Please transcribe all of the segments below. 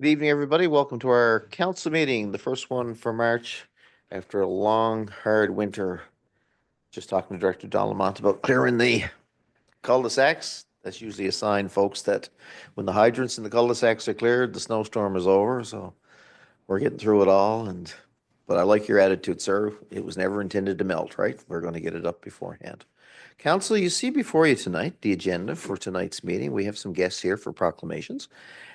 Good evening, everybody. Welcome to our council meeting, the first one for March after a long, hard winter. Just talking to Director Don Lamont about clearing the cul-de-sacs. That's usually a sign, folks, that when the hydrants in the cul-de-sacs are cleared, the snowstorm is over. So we're getting through it all. But I like your attitude, sir. It was never intended to melt, right? We're going to get it up beforehand. Council, you see before you tonight the agenda for tonight's meeting. We have some guests here for proclamations.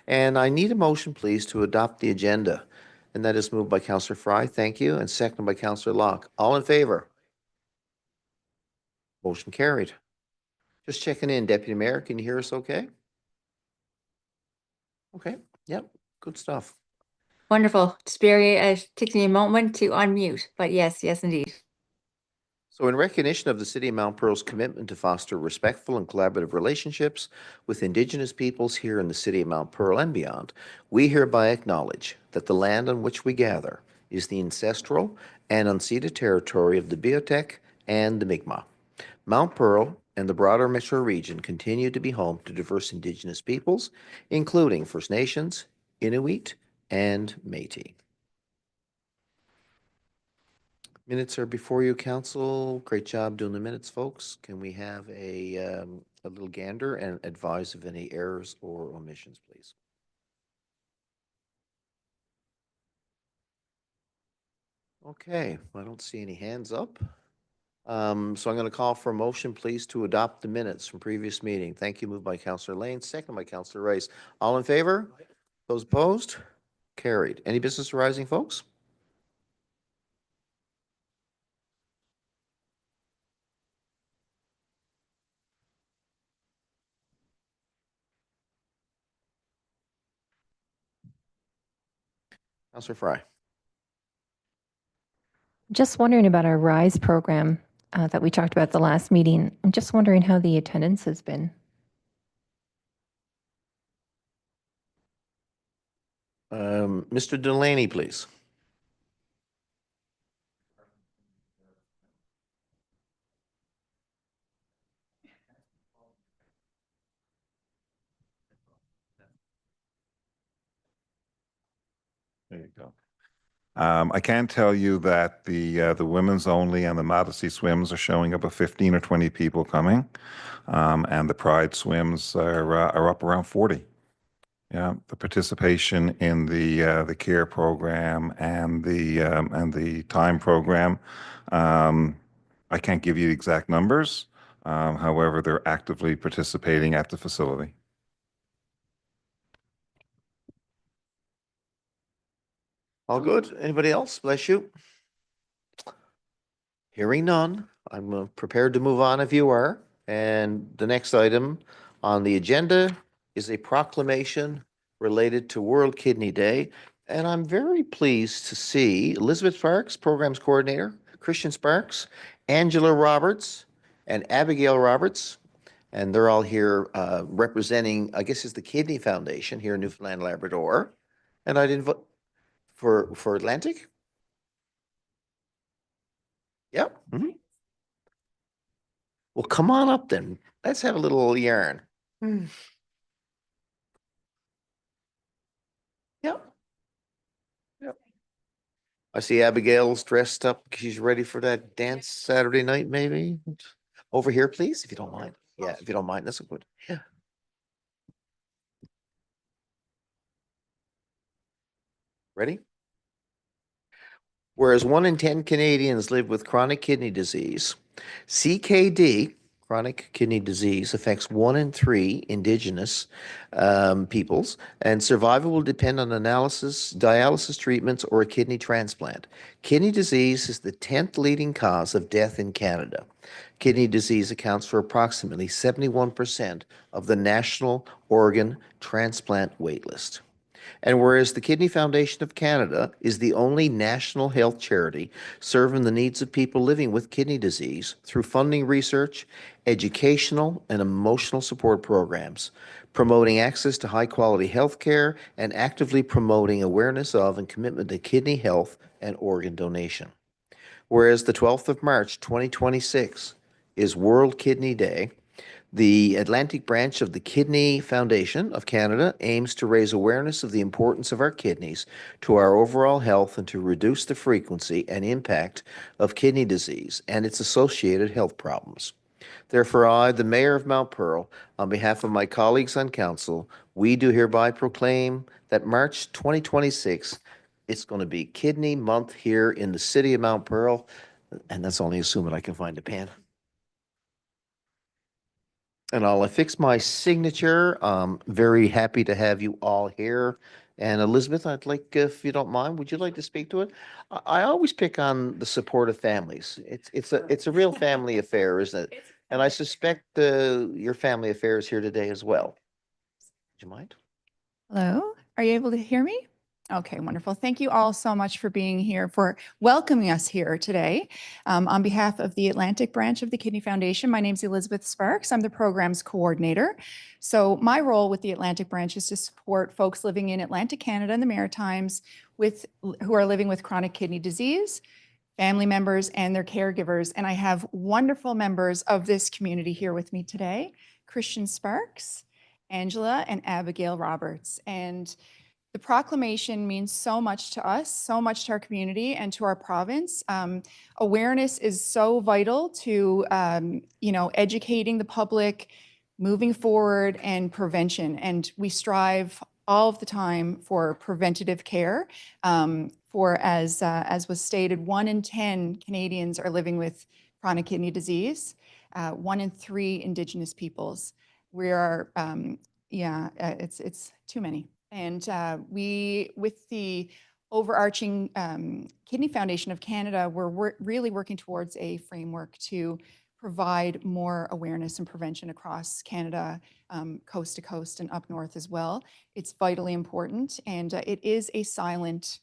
And I need a motion, please, to adopt the agenda. And that is moved by Councillor Fry, thank you, and seconded by Councillor Locke. All in favor? Motion carried. Just checking in, Deputy Mayor, can you hear us okay? Okay, yep, good stuff. Wonderful. It takes me a moment to unmute, but yes, indeed. So in recognition of the City of Mount Pearl's commitment to foster respectful and collaborative relationships with Indigenous peoples here in the City of Mount Pearl and beyond, we hereby acknowledge that the land on which we gather is the ancestral and unceded territory of the Beothuk and the Mi'kmaq. Mount Pearl and the broader metro region continue to be home to diverse Indigenous peoples, including First Nations, Inuit, and Métis. Minutes are before you, council. Great job doing the minutes, folks. Can we have a little gander and advise of any errors or omissions, please? Okay, I don't see any hands up. So I'm going to call for a motion, please, to adopt the minutes from previous meeting. Thank you. Moved by Councillor Lane, second by Councillor Rice. All in favor? Those opposed? Carried. Any business arising, folks? Councillor Fry. Just wondering about our RISE program that we talked about at the last meeting. I'm just wondering how the attendance has been. Mr. Delaney, please. There you go. I can tell you that the women's only and the modesty swims are showing up of 15 or 20 people coming, and the pride swims are up around 40. Yeah, the participation in the care program and the time program, I can't give you exact numbers. However, they're actively participating at the facility. All good. Anybody else? Bless you. Hearing none, I'm prepared to move on if you are. And the next item on the agenda is a proclamation related to World Kidney Day. And I'm very pleased to see Elizabeth Sparks, Programs Coordinator, Christian Sparks, Angela Roberts, and Abigail Roberts. And they're all here representing, I guess it's the Kidney Foundation here in Newfoundland, Labrador. And I'd invite for Atlantic? Yep. Well, come on up then. Let's have a little yarn. Yep. Yep. I see Abigail's dressed up. She's ready for that dance Saturday night, maybe. Over here, please, if you don't mind. Yeah, if you don't mind, that's good. Yeah. Ready? Whereas 1 in 10 Canadians live with chronic kidney disease, CKD, chronic kidney disease, affects 1 in 3 Indigenous peoples, and survival will depend on dialysis treatments, or a kidney transplant. Kidney disease is the 10th leading cause of death in Canada. Kidney disease accounts for approximately 71% of the national organ transplant waitlist. And whereas the Kidney Foundation of Canada is the only national health charity serving the needs of people living with kidney disease through funding research, educational, and emotional support programs, promoting access to high-quality health care, and actively promoting awareness of and commitment to kidney health and organ donation. Whereas the 12th of March, 2026 is World Kidney Day, The Atlantic branch of the Kidney Foundation of Canada aims to raise awareness of the importance of our kidneys to our overall health and to reduce the frequency and impact of kidney disease and its associated health problems. Therefore, I, the Mayor of Mount Pearl, on behalf of my colleagues on council, we do hereby proclaim that March 2026, it's going to be Kidney Month here in the city of Mount Pearl, and that's only assuming I can find a pen. And I'll affix my signature. Very happy to have you all here. And Elizabeth, I'd like, if you don't mind, would you like to speak to it? I always pick on the support of families. It's a real family affair, isn't it? And I suspect your family affair is here today as well. Do you mind? Hello, are you able to hear me? Okay, wonderful. Thank you all so much for being here, for welcoming us here today. On behalf of the Atlantic branch of the Kidney Foundation, my name is Elizabeth Sparks. I'm the programs coordinator. So my role with the Atlantic branch is to support folks living in Atlantic Canada and the Maritimes who are living with chronic kidney disease, family members and their caregivers. And I have wonderful members of this community here with me today, Christian Sparks, Angela and Abigail Roberts. And the proclamation means so much to us, so much to our community and to our province. Awareness is so vital to, educating the public, moving forward, and prevention. And we strive all of the time for preventative care. As was stated, 1 in 10 Canadians are living with chronic kidney disease. 1 in 3 Indigenous peoples. We are, it's too many. And we, with the overarching Kidney Foundation of Canada, we're really working towards a framework to provide more awareness and prevention across Canada, coast to coast and up north as well. It's vitally important, and it is a silent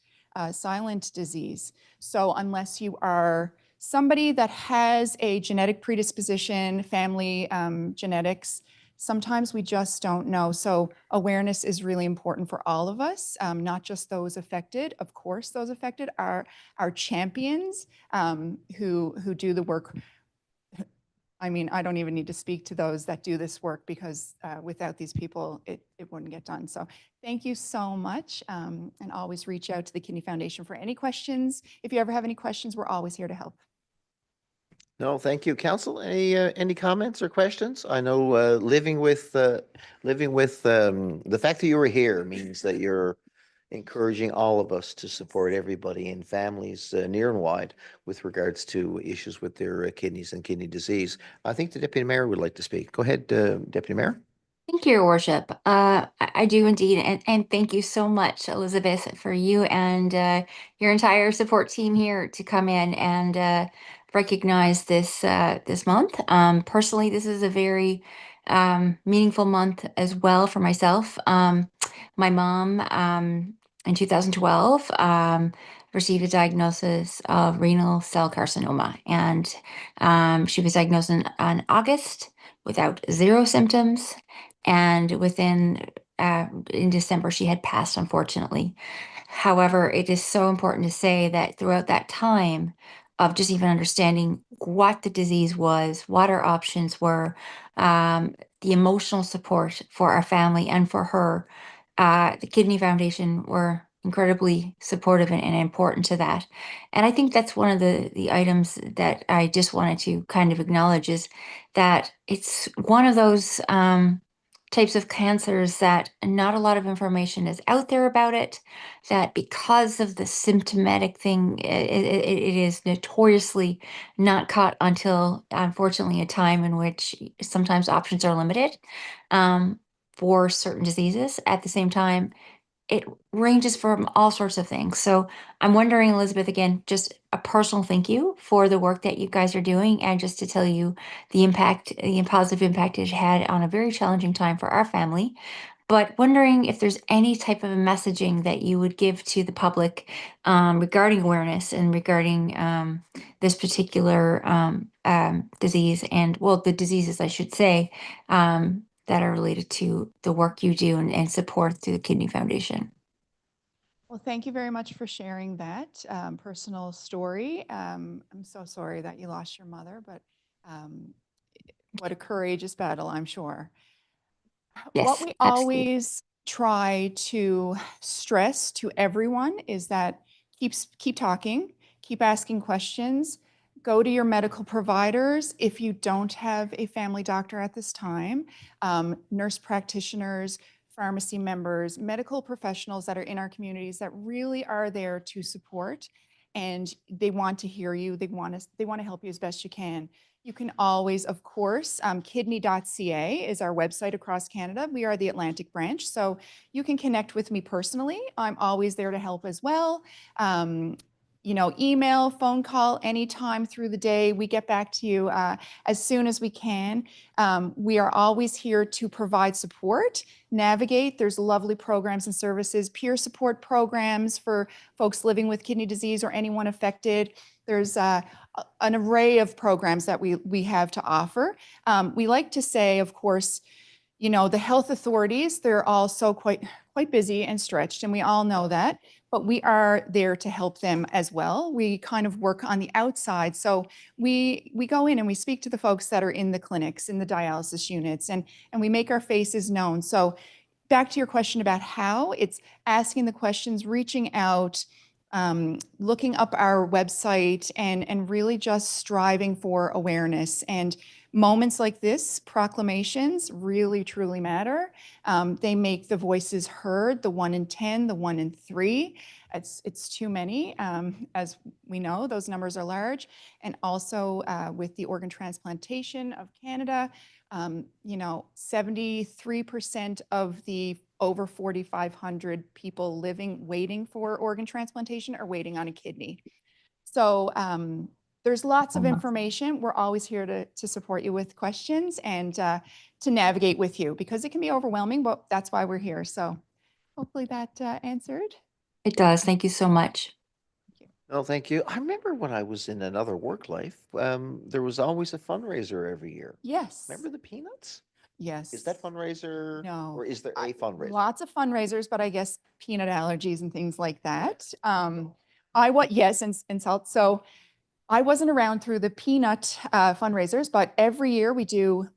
disease. So unless you are somebody that has a genetic predisposition, family genetics, sometimes we just don't know. So awareness is really important for all of us, not just those affected. Of course, those affected are our champions who do the work. I mean, I don't even need to speak to those that do this work because without these people, it wouldn't get done. So thank you so much. And always reach out to the Kidney Foundation for any questions. If you ever have any questions, we're always here to help. No, thank you. Council, any comments or questions? I know living with the fact that you were here means that you're encouraging all of us to support everybody and families near and wide with regards to issues with their kidneys and kidney disease. I think the Deputy Mayor would like to speak. Go ahead, Deputy Mayor. Thank you, Your Worship. I do indeed. And thank you so much, Elizabeth, for you and your entire support team here to come in and recognize this month. Personally, this is a very meaningful month as well for myself. My mom in 2012 received a diagnosis of renal cell carcinoma, and she was diagnosed in August without 0 symptoms. And in December, she had passed, unfortunately. However, it is so important to say that throughout that time of just even understanding what the disease was, what our options were, the emotional support for our family and for her, the Kidney Foundation were incredibly supportive and important to that. And I think that's one of the items that I just wanted to kind of acknowledge is that it's one of those types of cancers that not a lot of information is out there about it, that because of the symptomatic thing, it is notoriously not caught until, unfortunately, a time in which sometimes options are limited for certain diseases. At the same time, it ranges from all sorts of things. So I'm wondering, Elizabeth, again, just a personal thank you for the work that you guys are doing, and just to tell you the positive impact it had on a very challenging time for our family. But wondering if there's any type of messaging that you would give to the public regarding awareness and regarding this particular disease, and well, the diseases, I should say, that are related to the work you do and support through the Kidney Foundation. Well, thank you very much for sharing that personal story. I'm so sorry that you lost your mother, but what a courageous battle, I'm sure. What Yes, we absolutely. always try to stress to everyone is that keep talking, keep asking questions, go to your medical providers if you don't have a family doctor at this time, nurse practitioners, pharmacy members, medical professionals that are in our communities that really are there to support, and they want to hear you. They want to help you as best you can. You can always, of course, kidney.ca is our website across Canada. We are the Atlantic branch, so you can connect with me personally. I'm always there to help as well. You know, email, phone call, anytime through the day. We get back to you as soon as we can. We are always here to provide support, navigate. There's lovely programs and services, peer support programs for folks living with kidney disease or anyone affected. There's an array of programs that we have to offer. We like to say, of course, you know, the health authorities, they're also quite busy and stretched, and we all know that, but we are there to help them as well. We kind of work on the outside. So we go in and we speak to the folks that are in the clinics, in the dialysis units, and we make our faces known. So back to your question about how, it's asking the questions, reaching out, looking up our website, and really just striving for awareness. And moments like this, proclamations, really truly matter. They make the voices heard, the 1 in 10, the 1 in 3. It's too many. As we know, those numbers are large. And also with the Organ Transplantation of Canada, you know, 73% of the over 4,500 people waiting for organ transplantation are waiting on a kidney. So there's lots of information. We're always here to support you with questions and to navigate with you, because it can be overwhelming, but that's why we're here. So hopefully that answered. It does. Thank you so much. Oh, thank you. I remember when I was in another work life, there was always a fundraiser every year. Yes. Remember the Peanuts? Yes. Is that fundraiser? No. Or is there a fundraiser? Lots of fundraisers, but I guess peanut allergies and things like that. Yes, and salt. So I wasn't around through the peanut fundraisers, but every year we do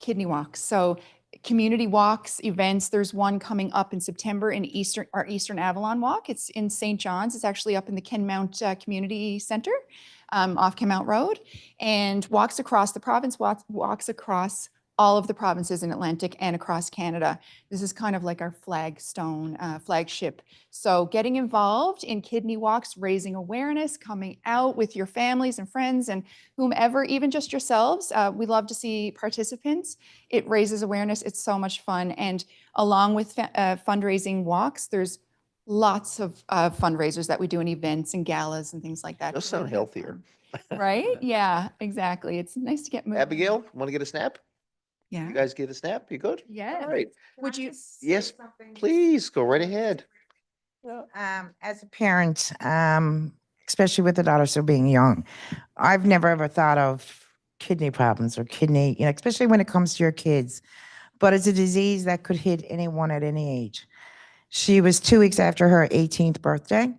kidney walks. So community walks, events. There's one coming up in September in our Eastern Avalon Walk. It's in St. John's. It's actually up in the Kenmount Community Center off Kenmount Road, and walks across the province, walks across all of the provinces in Atlantic and across Canada. This is kind of like our flagship. So getting involved in kidney walks, raising awareness, coming out with your families and friends and whomever, even just yourselves. We love to see participants. It raises awareness. It's so much fun. And along with fundraising walks, there's lots of fundraisers that we do in events and galas and things like that. Those sound healthier. Right? Yeah, exactly. It's nice to get moving. Abigail, want to get a snap? Yeah. You guys get a snap? You good? Yeah. All right. Would you? Yes, please go right ahead. As a parent, especially with the daughter still being young, I've never ever thought of kidney problems or kidney, especially when it comes to your kids. But it's a disease that could hit anyone at any age. She was 2 weeks after her 18th birthday,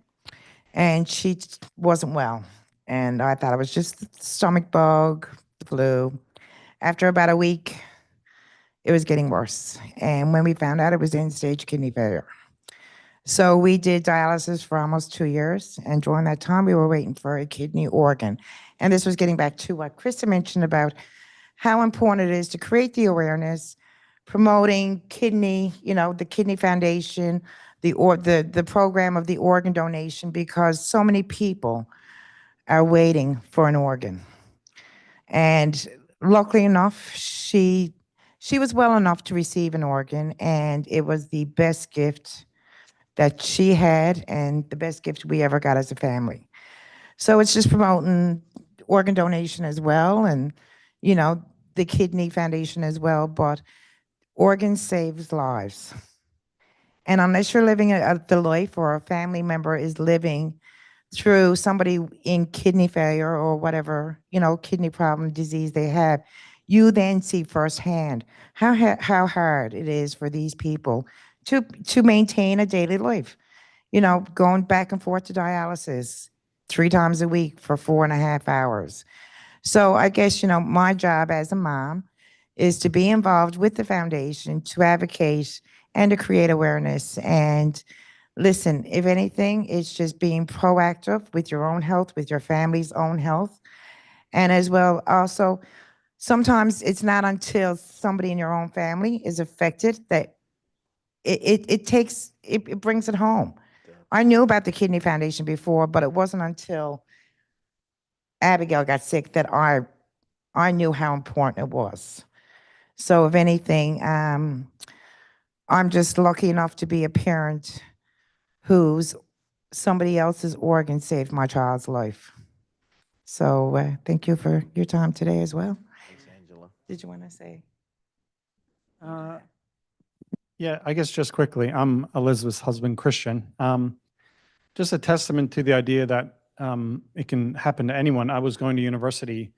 and she wasn't well. And I thought it was just the stomach bug, the flu. After about a week, it was getting worse. And when we found out, it was end-stage kidney failure. So we did dialysis for almost 2 years. And during that time, we were waiting for a kidney organ. And this was getting back to what Krista mentioned about how important it is to create the awareness, promoting kidney, the Kidney Foundation, the program of the organ donation, because so many people are waiting for an organ. And luckily enough, she was well enough to receive an organ, and it was the best gift that she had and the best gift we ever got as a family. So it's just promoting organ donation as well, and the Kidney Foundation as well, but organs saves lives. And unless you're living the life or a family member is living through somebody in kidney failure or whatever, kidney problem, disease they have, you then see firsthand how hard it is for these people to maintain a daily life. Going back and forth to dialysis 3 times a week for 4.5 hours. So I guess, my job as a mom is to be involved with the foundation, to advocate and to create awareness. And listen, if anything, it's just being proactive with your own health, with your family's own health. And as well, also, sometimes it's not until somebody in your own family is affected that it brings it home. I knew about the Kidney Foundation before, but it wasn't until Abigail got sick that I knew how important it was. So if anything, I'm just lucky enough to be a parent whose somebody else's organ saved my child's life. So thank you for your time today as well. Thanks, Angela. Did you want to say? Yeah, I guess just quickly, I'm Elizabeth's husband, Christian. Just a testament to the idea that it can happen to anyone. I was going to university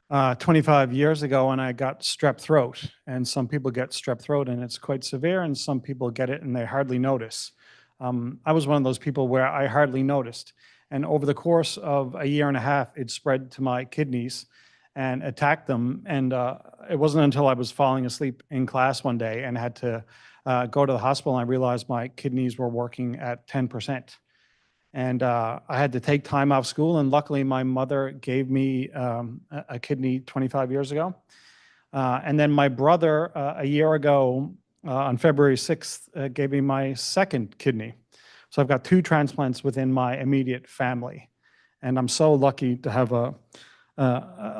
25 years ago and I got strep throat. And some people get strep throat and it's quite severe, and some people get it and they hardly notice. I was one of those people where I hardly noticed. And over the course of a year and a half, it spread to my kidneys and attacked them. And it wasn't until I was falling asleep in class one day and had to go to the hospital and I realized my kidneys were working at 10%. And I had to take time off school. And luckily, my mother gave me a kidney 25 years ago. And then my brother, a year ago, on February 6th, gave me my second kidney. So I've got 2 transplants within my immediate family. And I'm so lucky to have a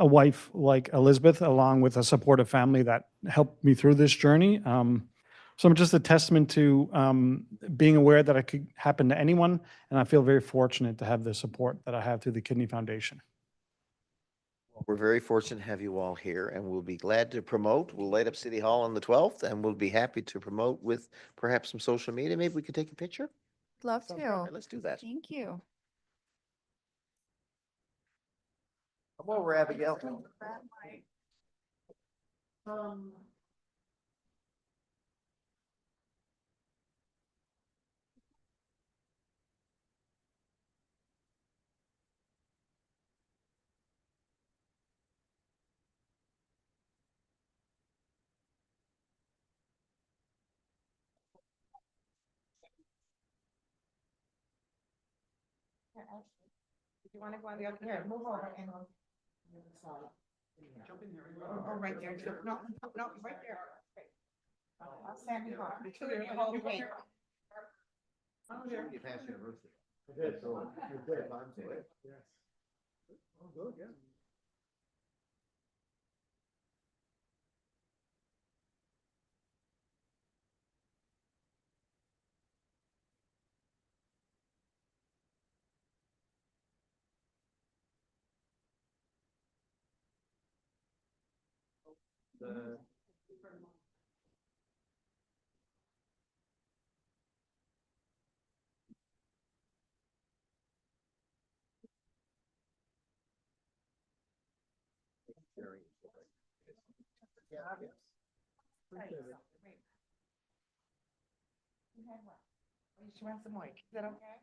wife like Elizabeth, along with a supportive family that helped me through this journey. So I'm just a testament to being aware that it could happen to anyone. And I feel very fortunate to have the support that I have through the Kidney Foundation. We're very fortunate to have you all here, and we'll be glad to promote. We'll light up City Hall on the 12th, and we'll be happy to promote with perhaps some social media. Maybe we could take a picture? Love All to. right, let's do that. Thank you. Come over, Abigail. If you want to go on the other, here, move over and jump in there. Oh, right there. No, no, right there. I'll stand behind. Two in the whole way. She wants some more. Is that okay?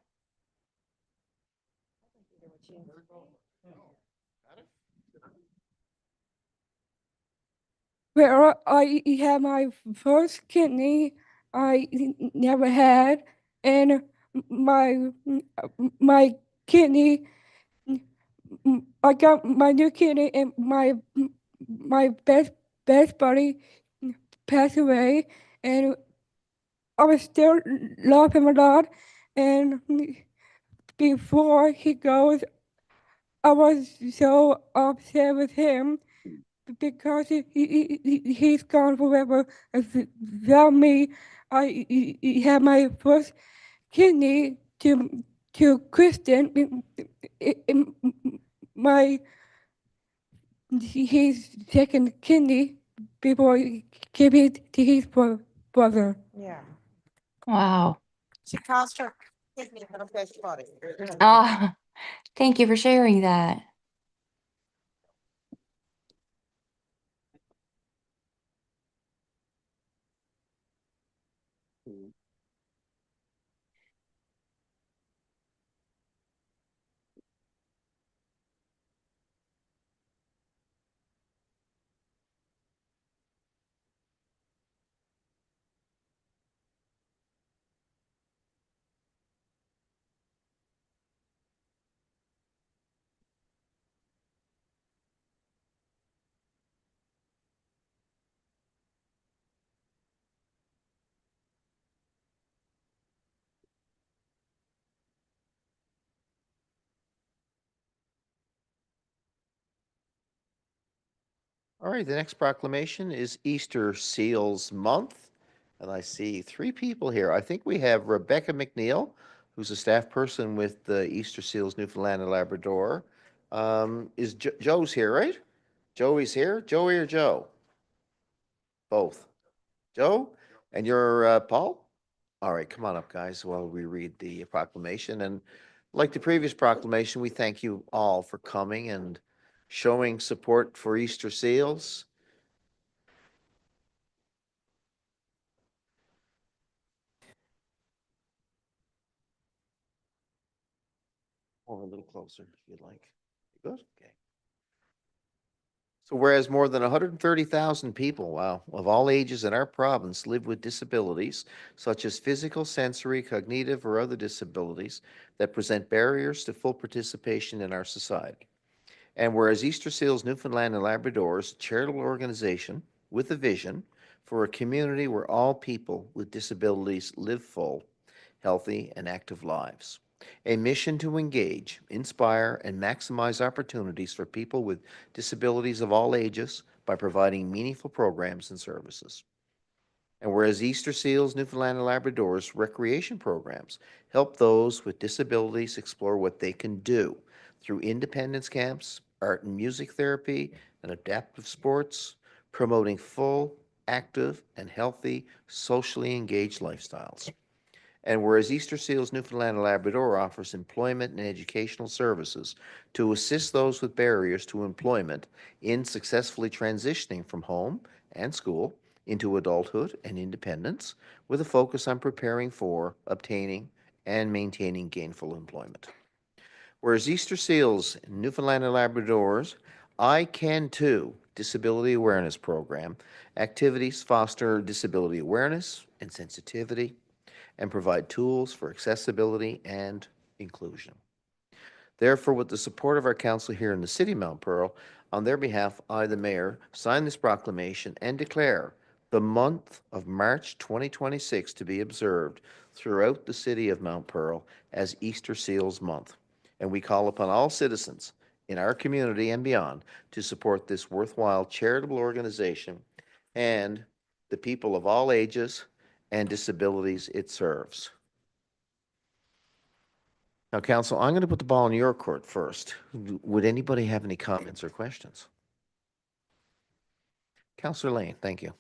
Where I had my first kidney I never had, and my my kidney, I got my new kidney, and my best buddy passed away, and I was still love him a lot, and before he goes, I was so upset with him because he's gone forever. Without me, I had my first kidney to Kristen. My his second kidney before he gave it to his brother. Yeah. Wow. She calls her kidney her best buddy. Oh, thank you for sharing that. All right, the next proclamation is Easter Seals Month. And I see three people here. I think we have Rebecca McNeil, who's a staff person with the Easter Seals Newfoundland and Labrador. Is Joe's here, right? Joey's here? Joey or Joe? Both. Joe? And you're Paul? All right, come on up, guys, while we read the proclamation. And like the previous proclamation, we thank you all for coming and showing support for Easter Seals. Or a little closer if you'd like. Good? Okay. So whereas more than 130,000 people, wow, of all ages in our province live with disabilities such as physical, sensory, cognitive, or other disabilities that present barriers to full participation in our society. And whereas Easter Seals Newfoundland and Labrador is a charitable organization with a vision for a community where all people with disabilities live full, healthy, and active lives. A mission to engage, inspire, and maximize opportunities for people with disabilities of all ages by providing meaningful programs and services. And whereas Easter Seals Newfoundland and Labrador's recreation programs help those with disabilities explore what they can do through independence camps, art and music therapy, and adaptive sports, promoting full, active, and healthy, socially engaged lifestyles. And whereas Easter Seals Newfoundland and Labrador offers employment and educational services to assist those with barriers to employment in successfully transitioning from home and school into adulthood and independence, with a focus on preparing for, obtaining, and maintaining gainful employment. Whereas Easter Seals Newfoundland and Labrador's I Can Too Disability Awareness Program activities foster disability awareness and sensitivity and provide tools for accessibility and inclusion. Therefore, with the support of our council here in the city of Mount Pearl, on their behalf, I, the mayor, sign this proclamation and declare the month of March 2026 to be observed throughout the city of Mount Pearl as Easter Seals Month. And we call upon all citizens in our community and beyond to support this worthwhile charitable organization and the people of all ages and disabilities it serves. Now, Council, I'm going to put the ball in your court first. Would anybody have any comments or questions? Councillor Lane, thank you.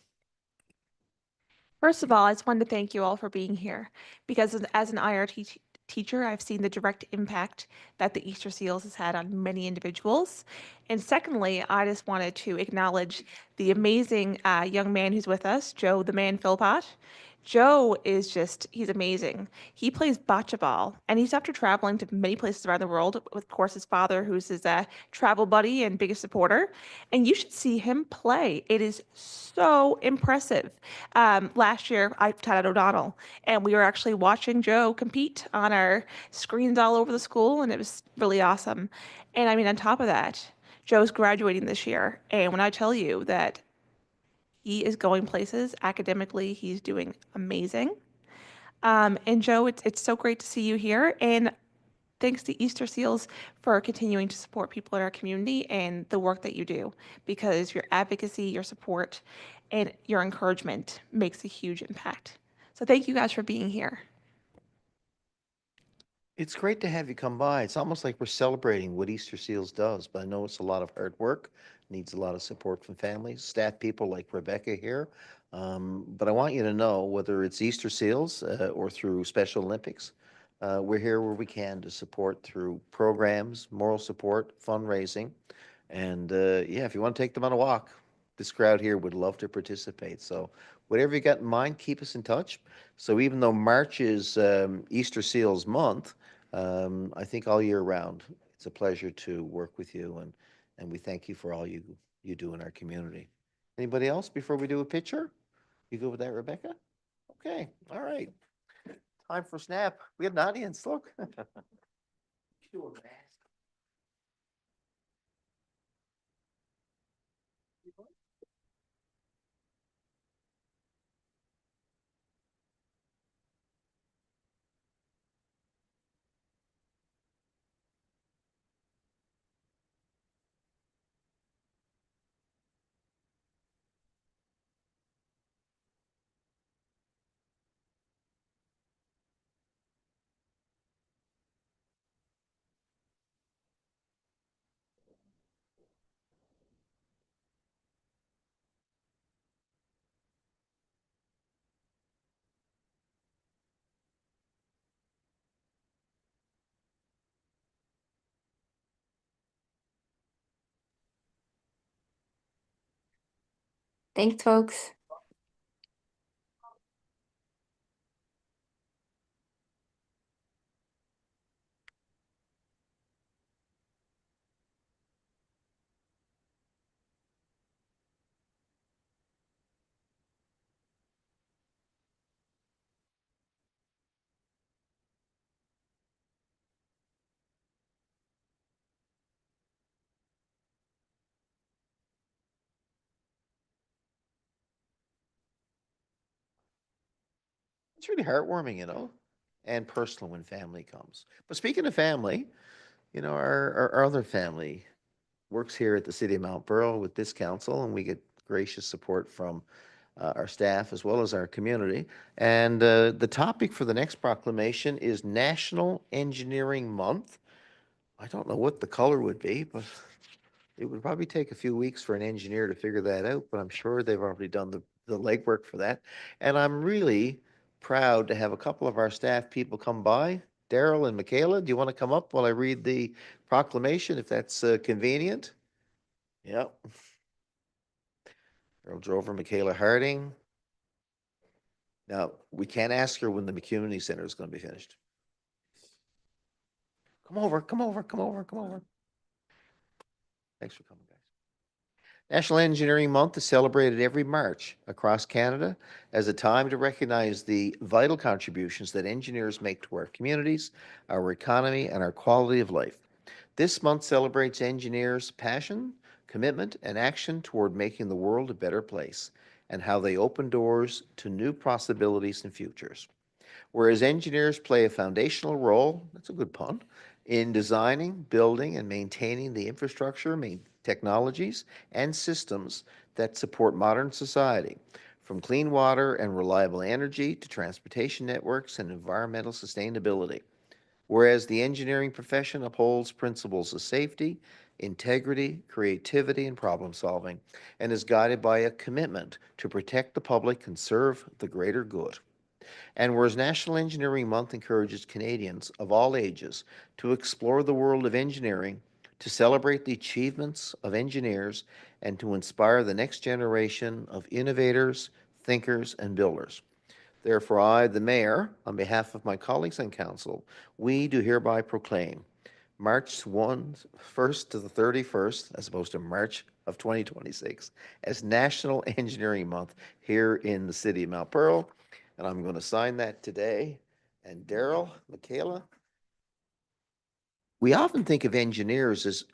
First of all, I just wanted to thank you all for being here because as an IRT teacher, I've seen the direct impact that the Easter Seals has had on many individuals. And secondly, I just wanted to acknowledge the amazing young man who's with us, Joe the Man Philpott. Joe is just, he's amazing. He plays bocce ball, and he's after traveling to many places around the world with, of course, his father, who's his travel buddy and biggest supporter. And you should see him play. It is so impressive. Last year, I taught at O'Donnell, and we were actually watching Joe compete on our screens all over the school, and it was really awesome. And I mean, on top of that, Joe's graduating this year. And when I tell you that he is going places academically, he's doing amazing. And Joe, it's so great to see you here. And thanks to Easter Seals for continuing to support people in our community and the work that you do, because your advocacy, your support, and your encouragement makes a huge impact. So thank you guys for being here. It's great to have you come by. It's almost like we're celebrating what Easter Seals does, but I know it's a lot of hard work, needs a lot of support from families, staff people like Rebecca here. But I want you to know, whether it's Easter Seals or through Special Olympics, we're here where we can to support through programs, moral support, fundraising. And yeah, if you want to take them on a walk, this crowd here would love to participate. So whatever you got in mind, keep us in touch. So even though March is Easter Seals Month, I think all year round, it's a pleasure to work with you, and we thank you for all you do in our community. Anybody else before we do a picture? You go with that, Rebecca? Okay, all right. Time for snap. We have an audience, look. Sure, man. Thanks, folks. It's really heartwarming, and personal when family comes. But speaking of family, our other family works here at the City of Mount Pearl with this council, and we get gracious support from our staff as well as our community. And the topic for the next proclamation is National Engineering Month. I don't know what the color would be, but it would probably take a few weeks for an engineer to figure that out, but I'm sure they've already done the legwork for that. And I'm really proud to have a couple of our staff people come by. Daryl and Michaela, do you want to come up while I read the proclamation, if that's convenient? Yep. Daryl Drover, Michaela Harding. Now, we can't ask her when the community center is going to be finished. Come over, come over, come over, come over. Thanks for coming, guys. National Engineering Month is celebrated every March across Canada as a time to recognize the vital contributions that engineers make to our communities, our economy, and our quality of life. This month celebrates engineers' passion, commitment, and action toward making the world a better place, and how they open doors to new possibilities and futures. Whereas engineers play a foundational role, that's a good pun, in designing, building, and maintaining the infrastructure, technologies, and systems that support modern society, from clean water and reliable energy to transportation networks and environmental sustainability. Whereas the engineering profession upholds principles of safety, integrity, creativity, and problem solving, and is guided by a commitment to protect the public and serve the greater good. And whereas National Engineering Month encourages Canadians of all ages to explore the world of engineering, to celebrate the achievements of engineers, and to inspire the next generation of innovators, thinkers, and builders. Therefore, I, the Mayor, on behalf of my colleagues on Council, we do hereby proclaim March 1st to the 31st, as opposed to March of 2026, as National Engineering Month here in the City of Mount Pearl. And I'm going to sign that today. And Daryl, Michaela, we often think of engineers as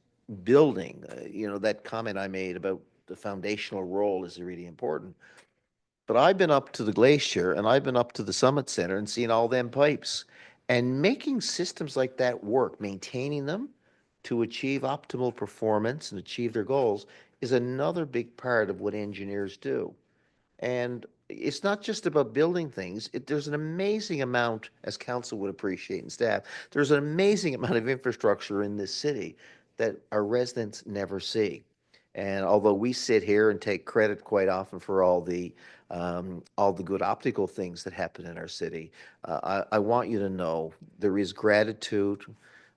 building. That comment I made about the foundational role is really important. But I've been up to the glacier and I've been up to the Summit Center and seen all them pipes. And making systems like that work, maintaining them to achieve optimal performance and achieve their goals is another big part of what engineers do. And it's not just about building things. There's an amazing amount, as council would appreciate and staff, there's an amazing amount of infrastructure in this city that our residents never see. And although we sit here and take credit quite often for all the good optical things that happen in our city, I want you to know there is gratitude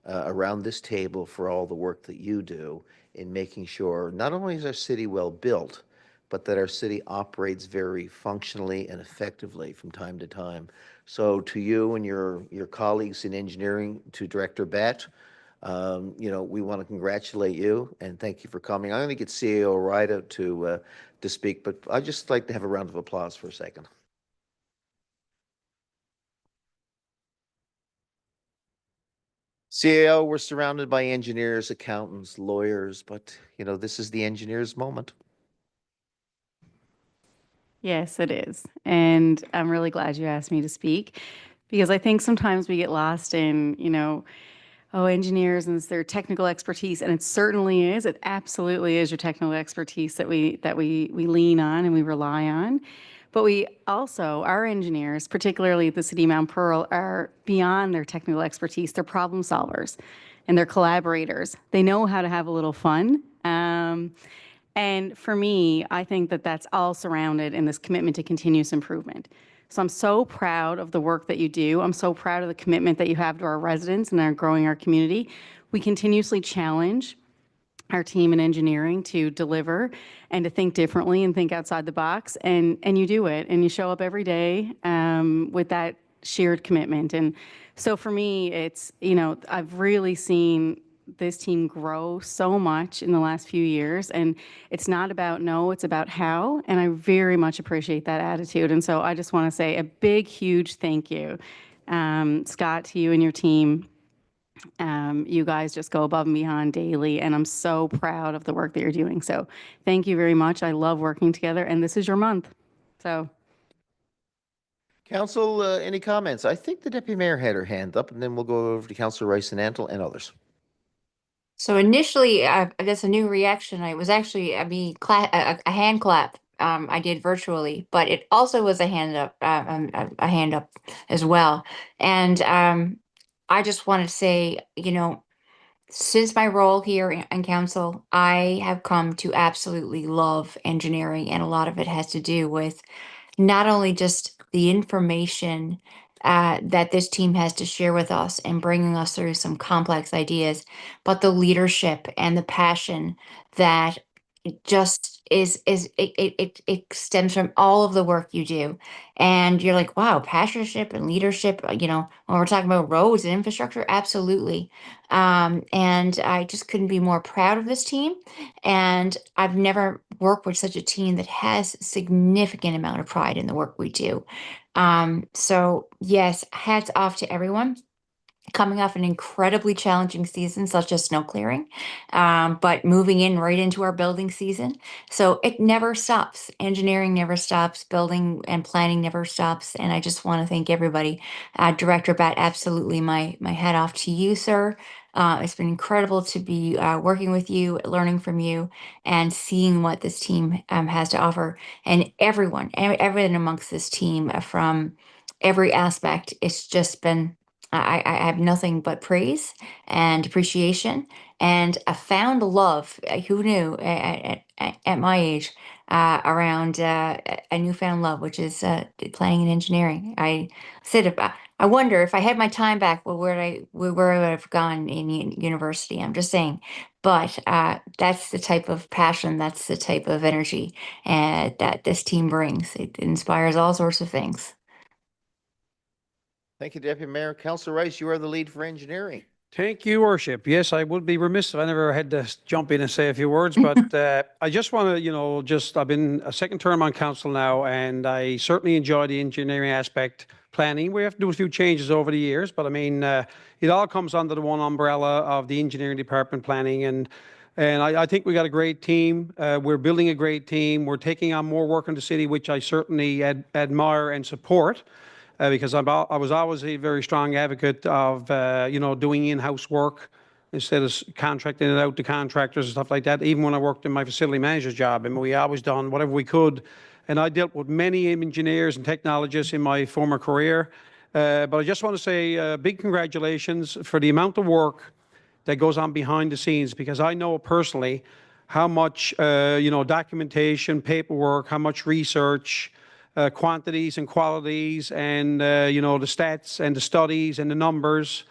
around this table for all the work that you do in making sure not only is our city well built, but that our city operates very functionally and effectively from time to time. So to you and your colleagues in engineering, to Director Batt, we want to congratulate you and thank you for coming. I'm going to get CAO Ryder to speak, but I'd just like to have a round of applause for a second. CAO, we're surrounded by engineers, accountants, lawyers, but this is the engineer's moment. Yes, it is. And I'm really glad you asked me to speak because I think sometimes we get lost in, engineers and it's their technical expertise. And it certainly is. It absolutely is your technical expertise that we lean on and we rely on. But we also, our engineers, particularly at the City of Mount Pearl, are beyond their technical expertise. They're problem solvers and they're collaborators. They know how to have a little fun. And for me, I think that that's all surrounded in this commitment to continuous improvement. So I'm so proud of the work that you do. I'm so proud of the commitment that you have to our residents and growing our community. We continuously challenge our team in engineering to deliver and to think differently and think outside the box. And you do it, and you show up every day with that shared commitment. And so for me, it's, I've really seen this team grow so much in the last few years, and it's not about no, it's about how, and I very much appreciate that attitude. And so I just want to say a big, huge thank you, Scott, to you and your team. You guys just go above and beyond daily, and I'm so proud of the work that you're doing. So thank you very much. I love working together, and this is your month. So. Council, any comments? I think the Deputy Mayor had her hand up, and then we'll go over to Councillor Rice and Antle and others. So initially, that's a new reaction. I was actually, a hand clap. I did virtually, but it also was a hand up, a hand up as well. And I just want to say, since my role here in council, I have come to absolutely love engineering, and a lot of it has to do with not only just the information that this team has to share with us and bringing us through some complex ideas, but the leadership and the passion that it just it stems from all of the work you do. And you're like, wow, passionship and leadership, when we're talking about roads and infrastructure, absolutely. And I just couldn't be more proud of this team. And I've never worked with such a team that has significant amount of pride in the work we do. So yes, hats off to everyone. Coming off an incredibly challenging season, such as snow clearing, but moving in right into our building season. So it never stops. Engineering never stops. Building and planning never stops. And I just want to thank everybody. Director Bat, absolutely my hat off to you, sir. It's been incredible to be working with you, learning from you, and seeing what this team has to offer. And everyone amongst this team from every aspect, it's just been I have nothing but praise and appreciation and a found love. Who knew at my age around a newfound love, which is planning and engineering. I said, I wonder if I had my time back, well, where would I have gone in university? I'm just saying, but that's the type of passion, that's the type of energy that this team brings. It inspires all sorts of things. Thank you, Deputy Mayor. Councillor Rice, you are the lead for engineering. Thank you, Worship. Yes, I would be remiss if I never had to jump in and say a few words, but I just want to, I've been a second term on council now, and I certainly enjoy the engineering aspect, planning. We have to do a few changes over the years, but I mean, it all comes under the one umbrella of the engineering department, planning, and I think we got a great team. We're building a great team. We're taking on more work in the city, which I certainly admire and support. Because I was always a very strong advocate of, doing in-house work instead of contracting it out to contractors and stuff like that. Even when I worked in my facility manager's job, and we always done whatever we could. And I dealt with many engineers and technologists in my former career. But I just want to say big congratulations for the amount of work that goes on behind the scenes, because I know personally how much, documentation, paperwork, how much research, quantities and qualities, and the stats and the studies and the numbers,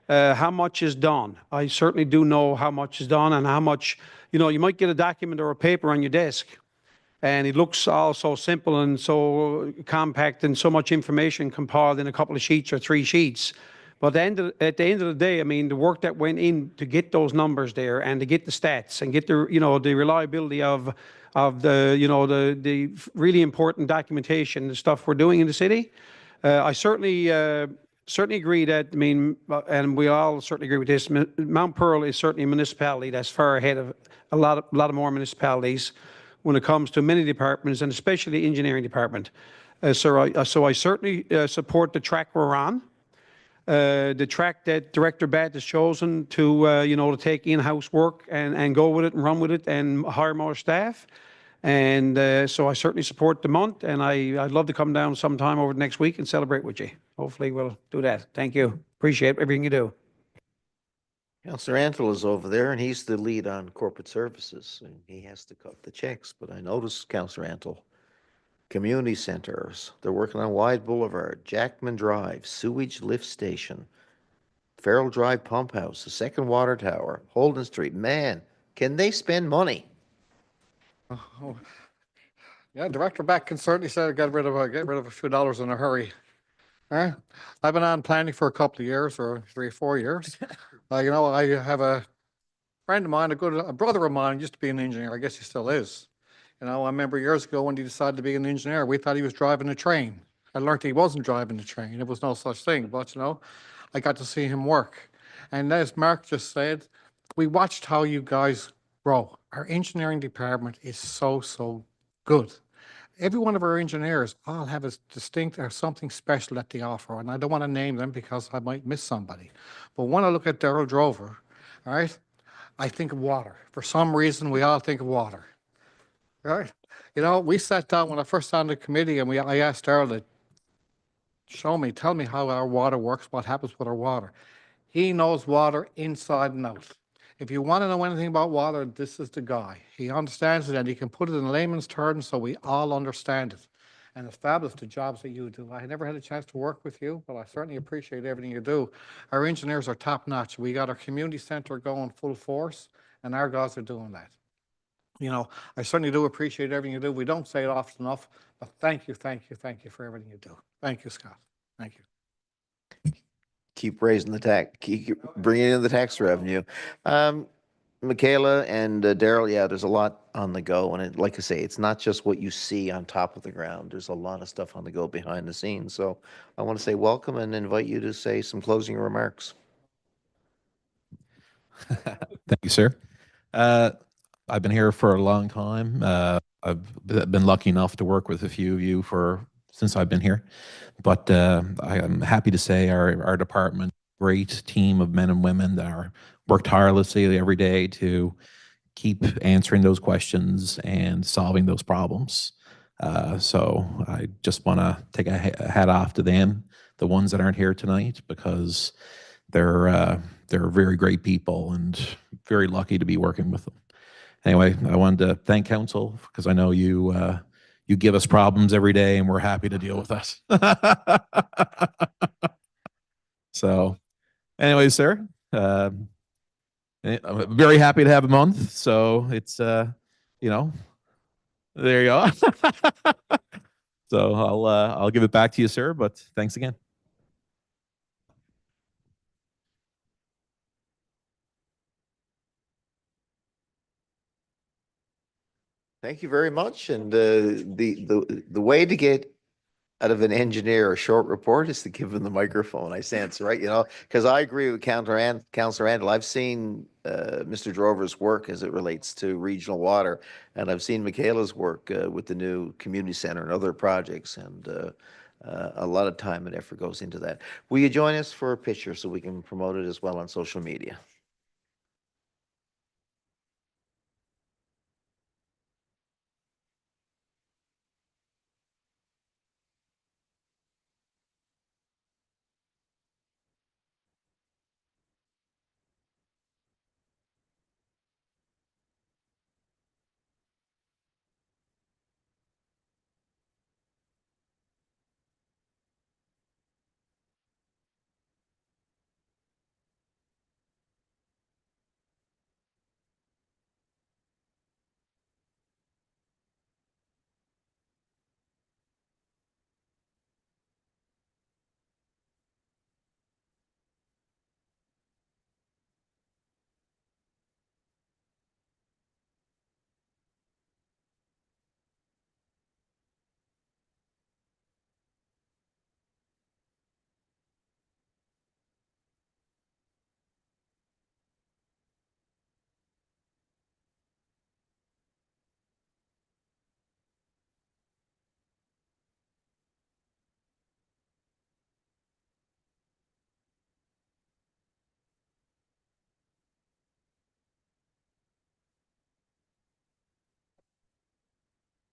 how much is done. I certainly do know how much is done, and how much, you might get a document or a paper on your desk, and it looks all so simple and so compact and so much information compiled in a couple of sheets or 3 sheets. But at the end of the day, I mean, the work that went in to get those numbers there, and to get the stats and get the, the reliability of the, the really important documentation, the stuff we're doing in the city. I certainly agree that, I mean, and we all certainly agree with this, Mount Pearl is certainly a municipality that's far ahead of a lot of more municipalities when it comes to many departments, and especially the engineering department. So I certainly support the track we're on. The track that Director Bat has chosen to, to take in-house work and go with it and run with it and hire more staff. And so I certainly support the month, and I'd love to come down sometime over the next week and celebrate with you. Hopefully we'll do that. Thank you. Appreciate everything you do. Councillor Antle is over there, and he's the lead on corporate services, and he has to cut the checks. But I noticed, Councillor Antle, community centers, they're working on Wide Boulevard, Jackman Drive, Sewage Lift Station, Farrell Drive Pump House, the second water tower, Holden Street. Man, Can they spend money? Oh, yeah, Director Beck can certainly say get rid of a few dollars in a hurry. I've been on planning for a couple of years, or 3 or 4 years. You know, I have a friend of mine, a brother of mine, used to be an engineer. I guess he still is. You know, I remember years ago when he decided to be an engineer, we thought he was driving a train. I learned he wasn't driving the train. There was no such thing. But, you know, I got to see him work. And as Mark just said, we watched how you guys grow. Our engineering department is so good. Every one of our engineers all have a distinct or something special that they offer. And I don't want to name them because I might miss somebody. But when I look at Daryl Drover, all right, I think of water. For some reason, we all think of water. Right? You know, we sat down when I first started the committee, and I asked Daryl to tell me how our water works, what happens with our water. He knows water inside and out. If you want to know anything about water, this is the guy. He understands it, and he can put it in layman's terms so we all understand it. And it's fabulous the jobs that you do. I never had a chance to work with you, but I certainly appreciate everything you do. Our engineers are top notch. We got our community center going full force, and our guys are doing that. You know, I certainly do appreciate everything you do. We don't say it often enough, but thank you for everything you do. Thank you, Scott. Thank you. Keep raising the tax, keep bringing in the tax revenue. Michaela and Daryl, yeah, there's a lot on the go. And like I say, it's not just what you see on top of the ground. There's a lot of stuff on the go behind the scenes. So I want to say welcome and invite you to say some closing remarks. Thank you, sir. I've been here for a long time. I've been lucky enough to work with a few of you since I've been here. But I am happy to say our department, great team of men and women that work tirelessly every day to keep answering those questions and solving those problems. So I just want to take a hat off to them, the ones that aren't here tonight, because they're very great people and very lucky to be working with them. Anyway, I wanted to thank council because I know you give us problems every day and we're happy to deal with that. So anyway, sir, I'm very happy to have a month. So it's, you know, there you go. So I'll give it back to you, sir, but thanks again. Thank you very much. And the way to get out of an engineer a short report is to give him the microphone. I sense, right? You know, because I agree with Councillor Randall. I've seen Mr. Drover's work as it relates to regional water, and I've seen Michaela's work with the new community center and other projects, and a lot of time and effort goes into that. Will you join us for a picture so we can promote it as well on social media?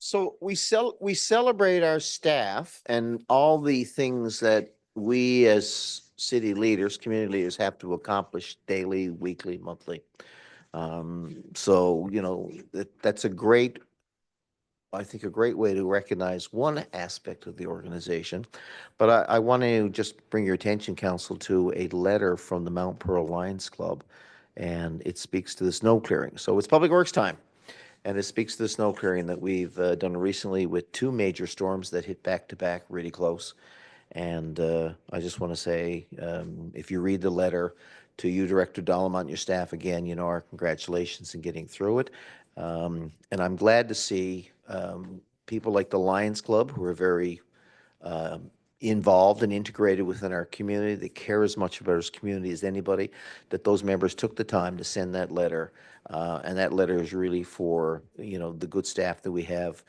So we celebrate our staff and all the things that we as city leaders, community leaders have to accomplish daily, weekly, monthly. So, you know, that's a great, I think, a great way to recognize one aspect of the organization. But I want to just bring your attention, council, to a letter from the Mount Pearl Lions Club. and it speaks to the snow clearing. So it's Public Works time. And it speaks to the snow clearing that we've done recently with 2 major storms that hit back to back really close. And I just want to say, if you read the letter to you, Director Dalamont, and your staff, again, you know, our congratulations in getting through it. And I'm glad to see people like the Lions Club, who are very involved and integrated within our community, that care as much about our community as anybody, that those members took the time to send that letter. And that letter is really for, you know, the good staff that we have,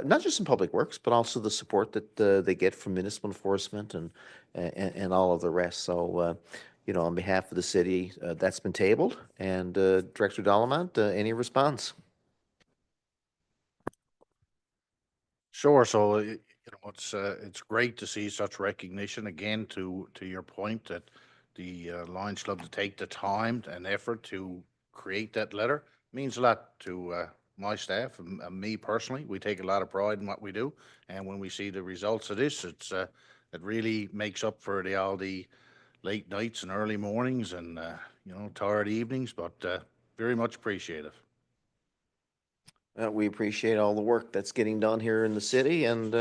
not just in Public Works, but also the support that they get from municipal enforcement and all of the rest. So, you know, on behalf of the city, that's been tabled. And Director Dalamont, any response? Sure. So, you know, it's great to see such recognition again. To your point, that the Lions Club to take the time and effort to create that letter means a lot to my staff and me personally. We take a lot of pride in what we do, and when we see the results of this, it really makes up for all the late nights and early mornings and you know, tired evenings. But very much appreciative. We appreciate all the work that's getting done here in the city, and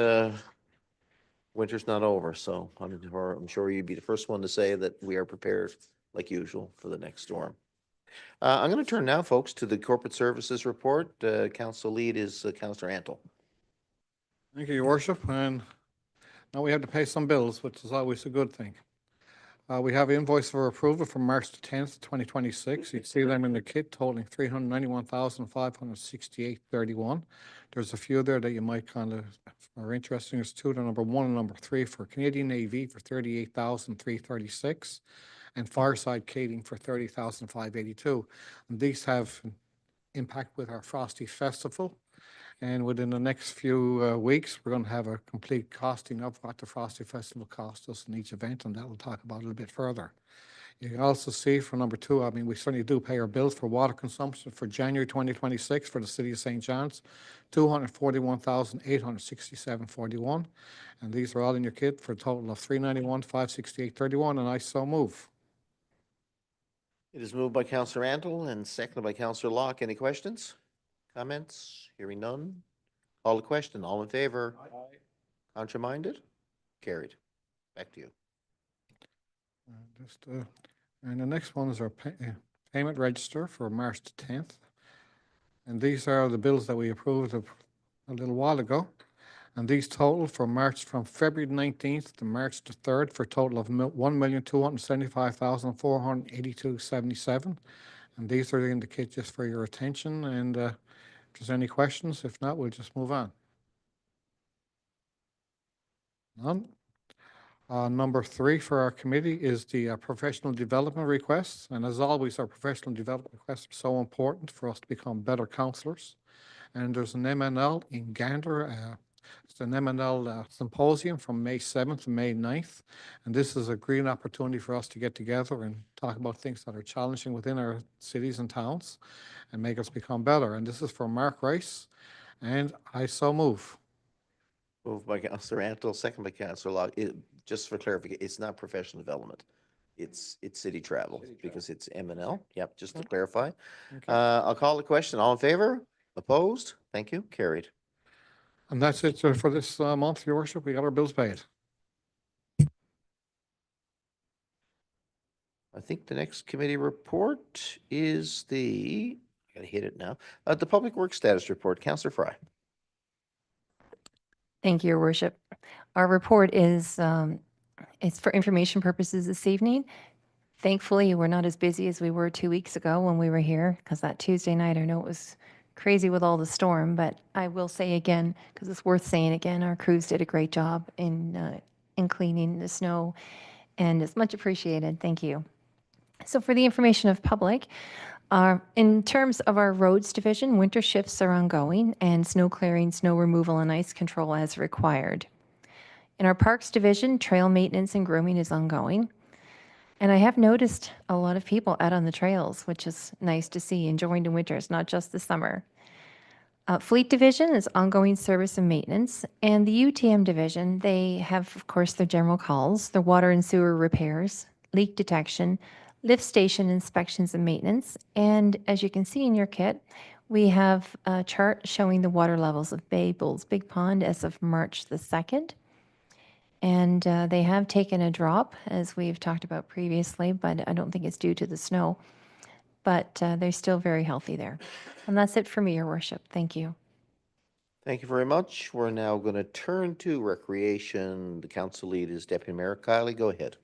winter's not over, so I'm sure you'd be the first one to say that we are prepared, like usual, for the next storm. I'm going to turn now, folks, to the Corporate Services Report. Council lead is Councillor Antle. Thank you, Your Worship. And now we have to pay some bills, which is always a good thing. We have invoice for approval from March the 10th, 2026. You see them in the kit totaling $391,568.31. There's a few there that you might kind of are interested in. There's 2 to number 1 and number 3 for Canadian AV for $38,336 and Fireside Catering for $30,582. And these have impact with our Frosty Festival. And within the next few weeks, we're going to have a complete costing of what the Frosty Festival cost us in each event, and that we'll talk about a little bit further. You can also see for number 2, I mean, we certainly do pay our bills for water consumption for January 2026 for the City of St. John's, $241,867.41. And these are all in your kit for a total of $391,568.31, and I so move. It is moved by Councillor Antle and seconded by Councillor Locke. Any questions? Comments? Hearing none. Call the question. All in favor? Aye. Contrary-minded? Carried. Back to you. And the next one is our payment register for March the 10th. And these are the bills that we approved a little while ago. And these total for March from February 19th to March the 3rd for a total of $1,275,482.77. And these are in the kit just for your attention. And if there's any questions, if not, we'll just move on. None. Number 3 for our committee is the professional development requests. And as always, our professional development requests are so important for us to become better counselors. And there's an MNL in Gander. It's an MNL symposium from May 7th to May 9th. And this is a great opportunity for us to get together and talk about things that are challenging within our cities and towns and make us become better. And this is for Mark Rice, and I so move. Moved by Councillor Antle, second by Councillor Locke. Just for clarification, it's not professional development. It's city travel because it's MNL. Yep, just to clarify. Okay. I'll call the question. All in favor? Opposed? Thank you. Carried. And that's it for this month, Your Worship. We got our bills paid. I think the next committee report is I gotta hit it now. The Public Works Status Report. Councillor Fry. Thank you, Your Worship. Our report is it's for information purposes this evening. Thankfully, we're not as busy as we were 2 weeks ago when we were here, because that Tuesday night, I know it was crazy with all the storm, but I will say again, because it's worth saying again, our crews did a great job in cleaning the snow, and it's much appreciated. Thank you. So for the information of public, in terms of our roads division, winter shifts are ongoing and snow clearing, snow removal, and ice control as required. In our parks division, trail maintenance and grooming is ongoing. And I have noticed a lot of people out on the trails, which is nice to see, enjoying the winters, not just the summer. Fleet division is ongoing service and maintenance. And the UTM division, they have, of course, their general calls, their water and sewer repairs, leak detection, lift station inspections and maintenance. And as you can see in your kit, we have a chart showing the water levels of Bay Bulls Big Pond as of March the 2nd. And they have taken a drop, as we've talked about previously, but I don't think it's due to the snow. But they're still very healthy there. And that's it for me, Your Worship. Thank you. Thank you very much. We're now going to turn to recreation. The council lead is Deputy Mayor Kiley. Go ahead.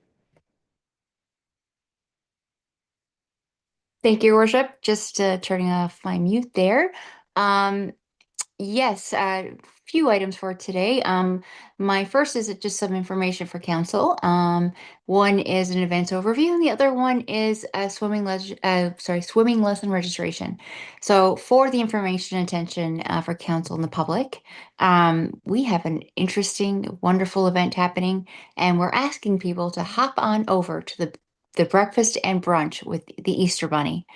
Thank you, Your Worship. Just turning off my mute there. Yes, a few items for today. My first is just some information for council. One is an events overview, and the other one is a swimming lesson registration. So, for the information and attention for council and the public, we have an interesting, wonderful event happening, and we're asking people to hop on over to the breakfast and brunch with the Easter Bunny.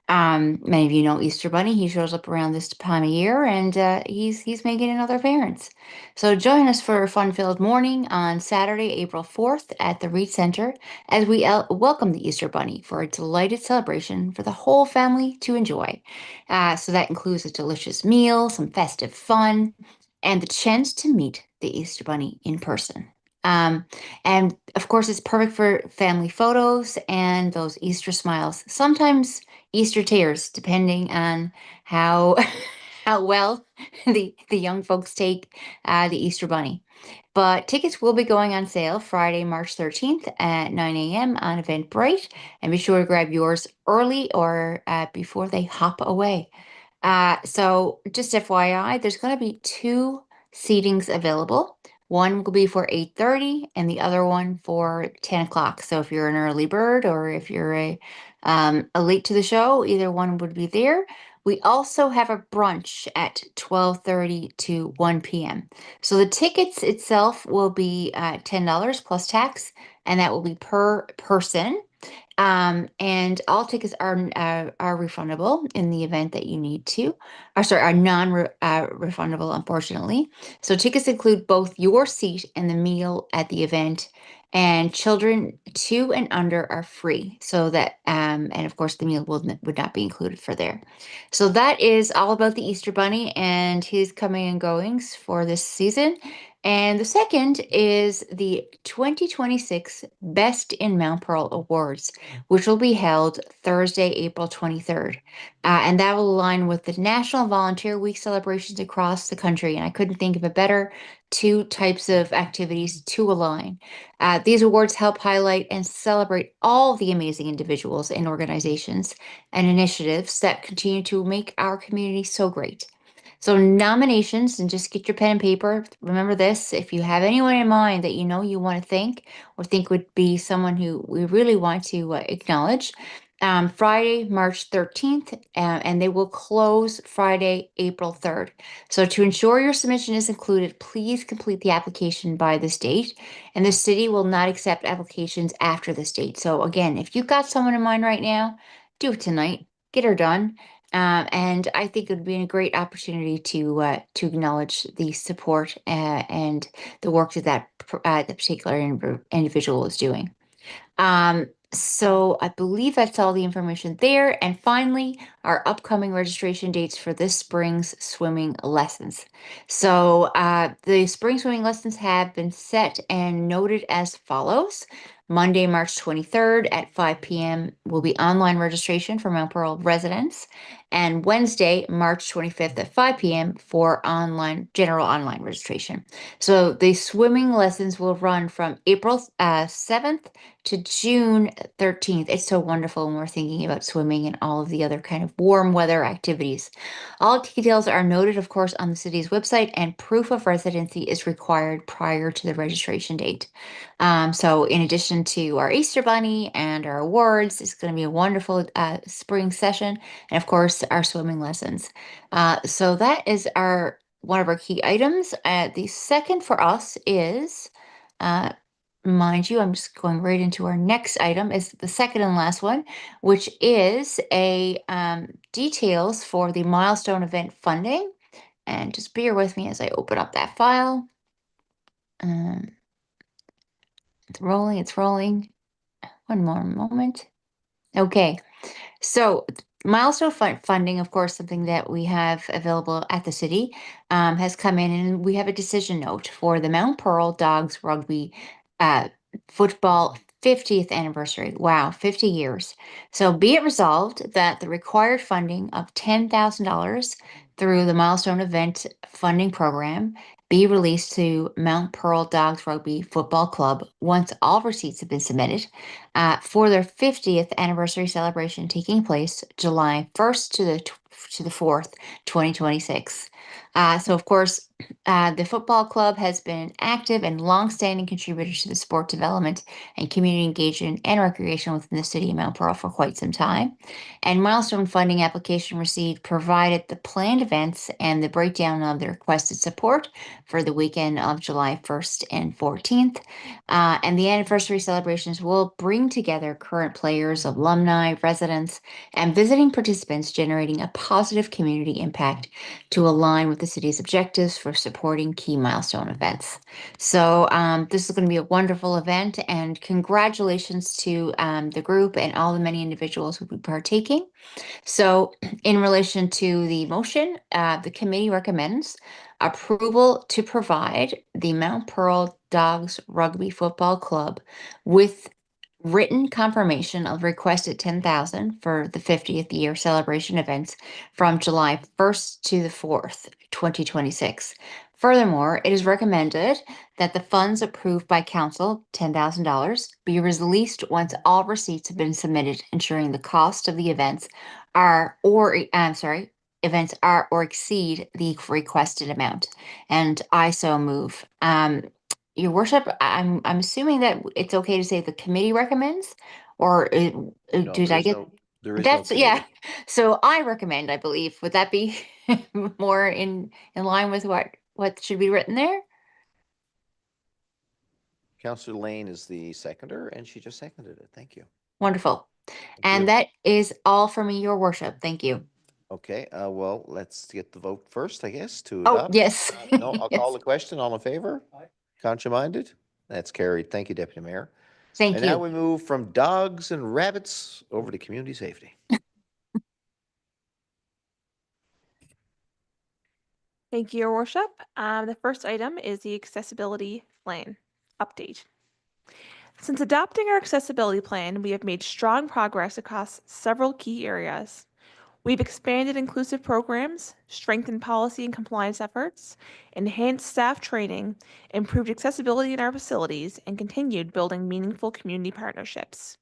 Many of you know Easter Bunny. He shows up around this time of year, and he's making another appearance. So join us for a fun-filled morning on Saturday, April 4th at the Reed Center as we welcome the Easter Bunny for a delighted celebration for the whole family to enjoy. So that includes a delicious meal, some festive fun, and the chance to meet the Easter Bunny in person. And of course, it's perfect for family photos and those Easter smiles. Sometimes Easter tears, depending on how how well the young folks take the Easter Bunny. But tickets will be going on sale Friday, March 13th at 9 a.m. on Eventbrite. And be sure to grab yours early or before they hop away. So just FYI, there's going to be 2 seatings available. One will be for 8:30 and the other one for 10 o'clock. So if you're an early bird or if you're a late to the show, either one would be there. We also have a brunch at 12:30 to 1 p.m. So the tickets itself will be $10 plus tax, and that will be per person. And all tickets are refundable in the event that you need to, are non-refundable, unfortunately. So tickets include both your seat and the meal at the event, and children 2 and under are free. So that, and of course, the meal would not be included for there. So that is all about the Easter Bunny and his coming and goings for this season. And the second is the 2026 Best in Mount Pearl Awards, which will be held Thursday, April 23rd. And that will align with the National Volunteer Week celebrations across the country. And I couldn't think of a better 2 types of activities to align. These awards help highlight and celebrate all the amazing individuals and organizations and initiatives that continue to make our community so great. So nominations, and just get your pen and paper. Remember this, if you have anyone in mind that you know you want to thank or think would be someone who we really want to acknowledge, Friday, March 13th, and they will close Friday, April 3rd. So to ensure your submission is included, please complete the application by this date, and the city will not accept applications after this date. So again, if you've got someone in mind right now, do it tonight, get her done. And I think it would be a great opportunity to acknowledge the support and the work that the particular individual is doing. So I believe that's all the information there. And finally, our upcoming registration dates for this spring's swimming lessons. So the spring swimming lessons have been set and noted as follows. Monday, March 23rd at 5 p.m. will be online registration for Mount Pearl residents, and Wednesday, March 25th at 5 p.m. for general online registration. So the swimming lessons will run from April 7th to June 13th. It's so wonderful when we're thinking about swimming and all of the other kind of warm weather activities. All details are noted, of course, on the city's website, and proof of residency is required prior to the registration date. So in addition to our Easter Bunny and our awards, it's going to be a wonderful spring session, and of course, our swimming lessons. So that is one of our key items. The second for us is, mind you, I'm just going right into our next item, is the second and last one, which is a details for the milestone event funding. And just bear with me as I open up that file. It's rolling. One more moment. Okay. So milestone funding, of course, something that we have available at the city, has come in, and we have a decision note for the Mount Pearl Dogs Rugby uh, football 50th anniversary. Wow, 50 years. So be it resolved that the required funding of $10,000 through the milestone event funding program be released to Mount Pearl Dogs Rugby Football Club once all receipts have been submitted for their 50th anniversary celebration taking place July 1st to the 4th, 2026. So, of course, the football club has been an active and longstanding contributor to the sport development and community engagement and recreation within the city of Mount Pearl for quite some time. And milestone funding application received provided the planned events and the breakdown of the requested support for the weekend of July 1st and 14th. And the anniversary celebrations will bring together current players, alumni, residents, and visiting participants, generating a positive community impact to align with the city's objectives for supporting key milestone events. So this is going to be a wonderful event, and congratulations to the group and all the many individuals who will be partaking. So in relation to the motion, the committee recommends approval to provide the Mount Pearl Dogs Rugby Football Club with written confirmation of requested 10,000 for the 50th year celebration events from July 1st to the 4th, 2026. Furthermore, it is recommended that the funds approved by council, $10,000, be released once all receipts have been submitted, ensuring the cost of the events events are or exceed the requested amount. And I so move. Your worship, I'm assuming that it's okay to say the committee recommends, or did I get? There is That's no yeah. committee. So I recommend, I believe. Would that be more in line with what should be written there? Councillor Lane is the seconder, and she just seconded it. Thank you. Wonderful. And you. that is all for me, your worship. Thank you. Okay, well, let's get the vote first, I guess, to Oh, adopt. yes. No, I'll call Yes. the question. All in favor? Contrary-minded? That's carried. Thank you, Deputy Mayor. Thank And now you. we move from dogs and rabbits over to community safety. Thank you, Your Worship. The first item is the accessibility plan update. Since adopting our accessibility plan, we have made strong progress across several key areas. We've expanded inclusive programs, strengthened policy and compliance efforts, enhanced staff training, improved accessibility in our facilities, and continued building meaningful community partnerships.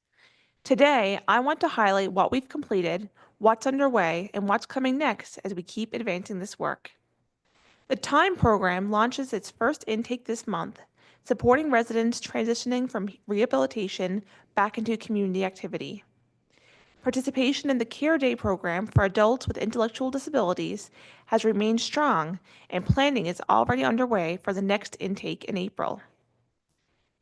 Today, I want to highlight what we've completed, what's underway, and what's coming next as we keep advancing this work. The TIME program launches its first intake this month, supporting residents transitioning from rehabilitation back into community activity. Participation in the Care Day program for adults with intellectual disabilities has remained strong, and planning is already underway for the next intake in April.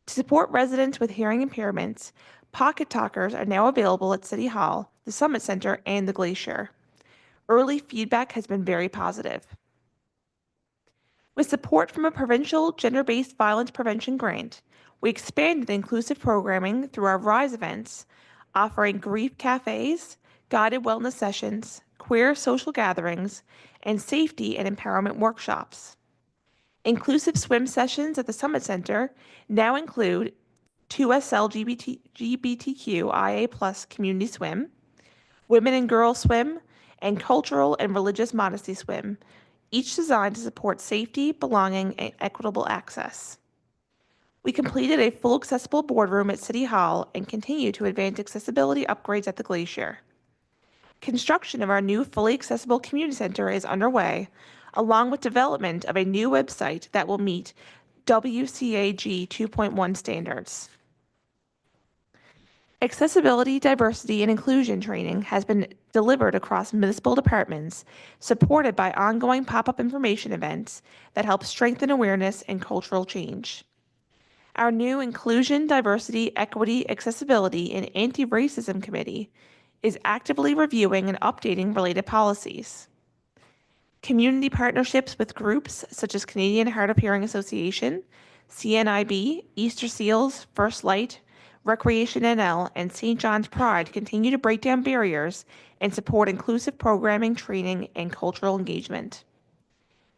To support residents with hearing impairments, pocket talkers are now available at City Hall, the Summit Center, and the Glacier. Early feedback has been very positive. With support from a provincial gender-based violence prevention grant, we expanded inclusive programming through our RISE events, offering grief cafes, guided wellness sessions, queer social gatherings, and safety and empowerment workshops. Inclusive swim sessions at the Summit Center now include 2SL LGBTQIA+ community swim, women and girls swim, and cultural and religious modesty swim, each designed to support safety, belonging, and equitable access. We completed a full accessible boardroom at City Hall and continue to advance accessibility upgrades at the Glacier. Construction of our new fully accessible community center is underway, along with development of a new website that will meet WCAG 2.1 standards. Accessibility, diversity, and inclusion training has been delivered across municipal departments, supported by ongoing pop-up information events that help strengthen awareness and cultural change. Our new Inclusion, Diversity, Equity, Accessibility, and Anti-Racism Committee is actively reviewing and updating related policies. Community partnerships with groups such as Canadian Hard of Hearing Association, CNIB, Easter Seals, First Light, Recreation NL, and St. John's Pride continue to break down barriers and support inclusive programming, training, and cultural engagement.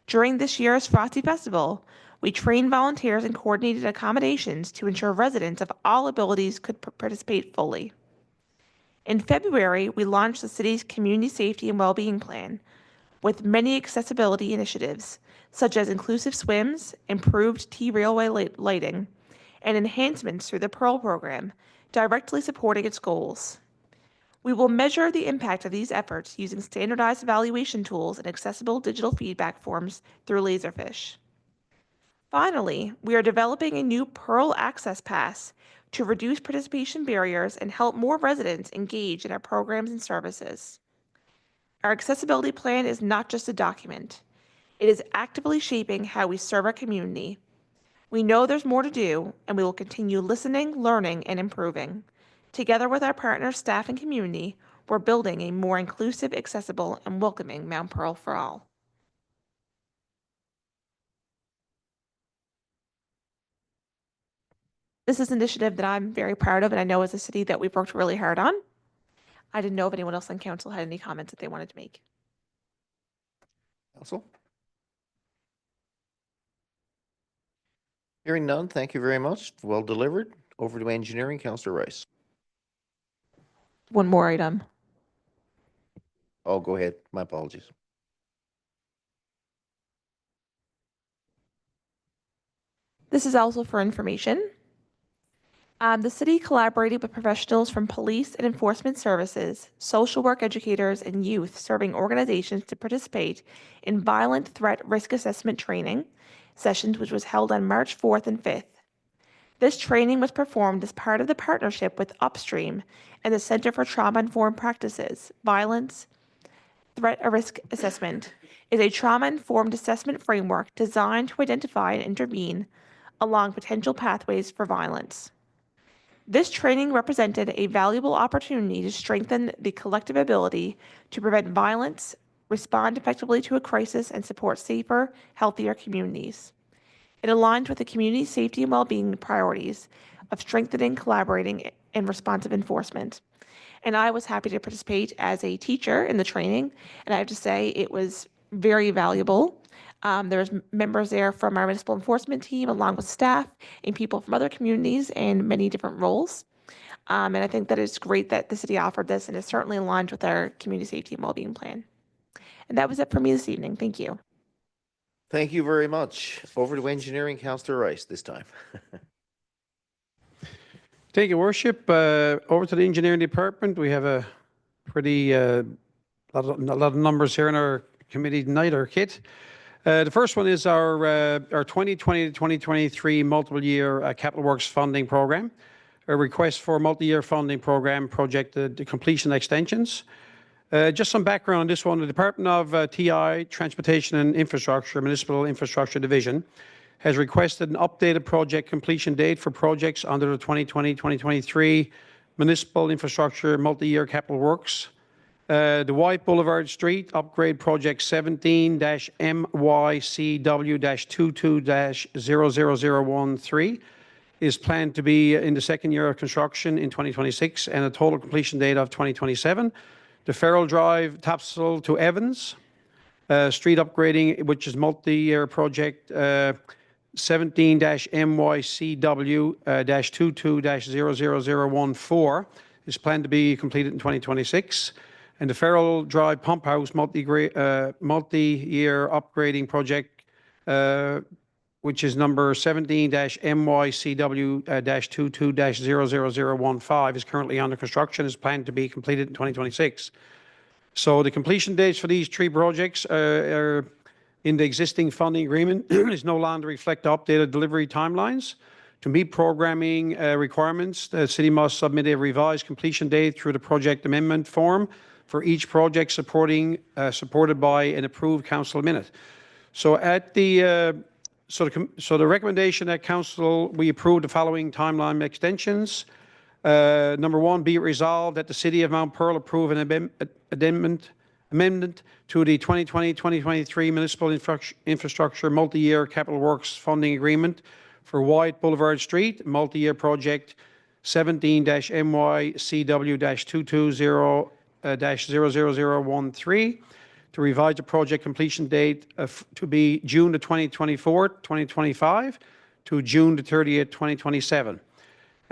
During this year's Frosty Festival, we trained volunteers and coordinated accommodations to ensure residents of all abilities could participate fully. In February, we launched the city's Community Safety and Wellbeing Plan with many accessibility initiatives, such as inclusive swims, improved T-railway lighting, and enhancements through the Pearl program, directly supporting its goals. We will measure the impact of these efforts using standardized evaluation tools and accessible digital feedback forms through Laserfish. Finally, we are developing a new Pearl Access Pass to reduce participation barriers and help more residents engage in our programs and services. Our accessibility plan is not just a document. It is actively shaping how we serve our community. We know there's more to do, and we will continue listening, learning, and improving. Together with our partners, staff, and community, we're building a more inclusive, accessible, and welcoming Mount Pearl for all. This is an initiative that I'm very proud of, and I know as a city that we've worked really hard on. I didn't know if anyone else on council had any comments that they wanted to make. Council? Hearing none, thank you very much. Well delivered. Over to engineering, Councillor Rice. One more item. Oh, go ahead. My apologies. This is also for information. The city collaborated with professionals from police and enforcement services, social work educators, and youth serving organizations to participate in violent threat risk assessment training sessions, which was held on March 4th and 5th. This training was performed as part of the partnership with Upstream and the Center for Trauma-Informed Practices. Violence Threat Risk Assessment is a trauma-informed assessment framework designed to identify and intervene along potential pathways for violence. This training represented a valuable opportunity to strengthen the collective ability to prevent violence, respond effectively to a crisis, and support safer, healthier communities. It aligns with the community safety and well-being priorities of strengthening, collaborating, and responsive enforcement. And I was happy to participate as a teacher in the training, and I have to say it was very valuable. There's members there from our municipal enforcement team, along with staff and people from other communities and many different roles. And I think that it's great that the city offered this, and it's certainly aligned with our community safety and well-being plan. And that was it for me this evening. Thank you. Thank you very much. Over to engineering, Councillor Rice this time. Thank you, Worship. Over to the engineering department. We have a pretty lot of numbers here in our committee tonight, our kit. The first one is our 2020 to 2023 multiple-year capital works funding program. A request for multi-year funding program projected completion extensions. Just some background on this one. The Department of TI, Transportation and Infrastructure, Municipal Infrastructure Division, has requested an updated project completion date for projects under the 2020-2023 Municipal Infrastructure Multi-Year Capital Works. The White Boulevard Street Upgrade Project 17-MYCW-22-00013 is planned to be in the second year of construction in 2026 and a total completion date of 2027. The Farrell Drive Tapsell to Evans Street Upgrading, which is multi-year project 17-MYCW-22-00014 is planned to be completed in 2026. And the Farrell Drive Pump House multi-year upgrading project, which is number 17-MYCW-22-00015, is currently under construction, is planned to be completed in 2026. So the completion dates for these three projects are in the existing funding agreement is no longer reflect updated delivery timelines. To meet programming requirements, the city must submit a revised completion date through the project amendment form for each project supported by an approved council minute. So at the so the recommendation at council, we approve the following timeline extensions. Number one, be it resolved that the city of Mount Pearl approve an amendment to the 2020-2023 Municipal Infrastructure Multi-Year Capital Works Funding Agreement for White Boulevard Street, multi-year project 17-MYCW-220-00013 to revise the project completion date to be June the 24th, 2025 to June the 30th, 2027.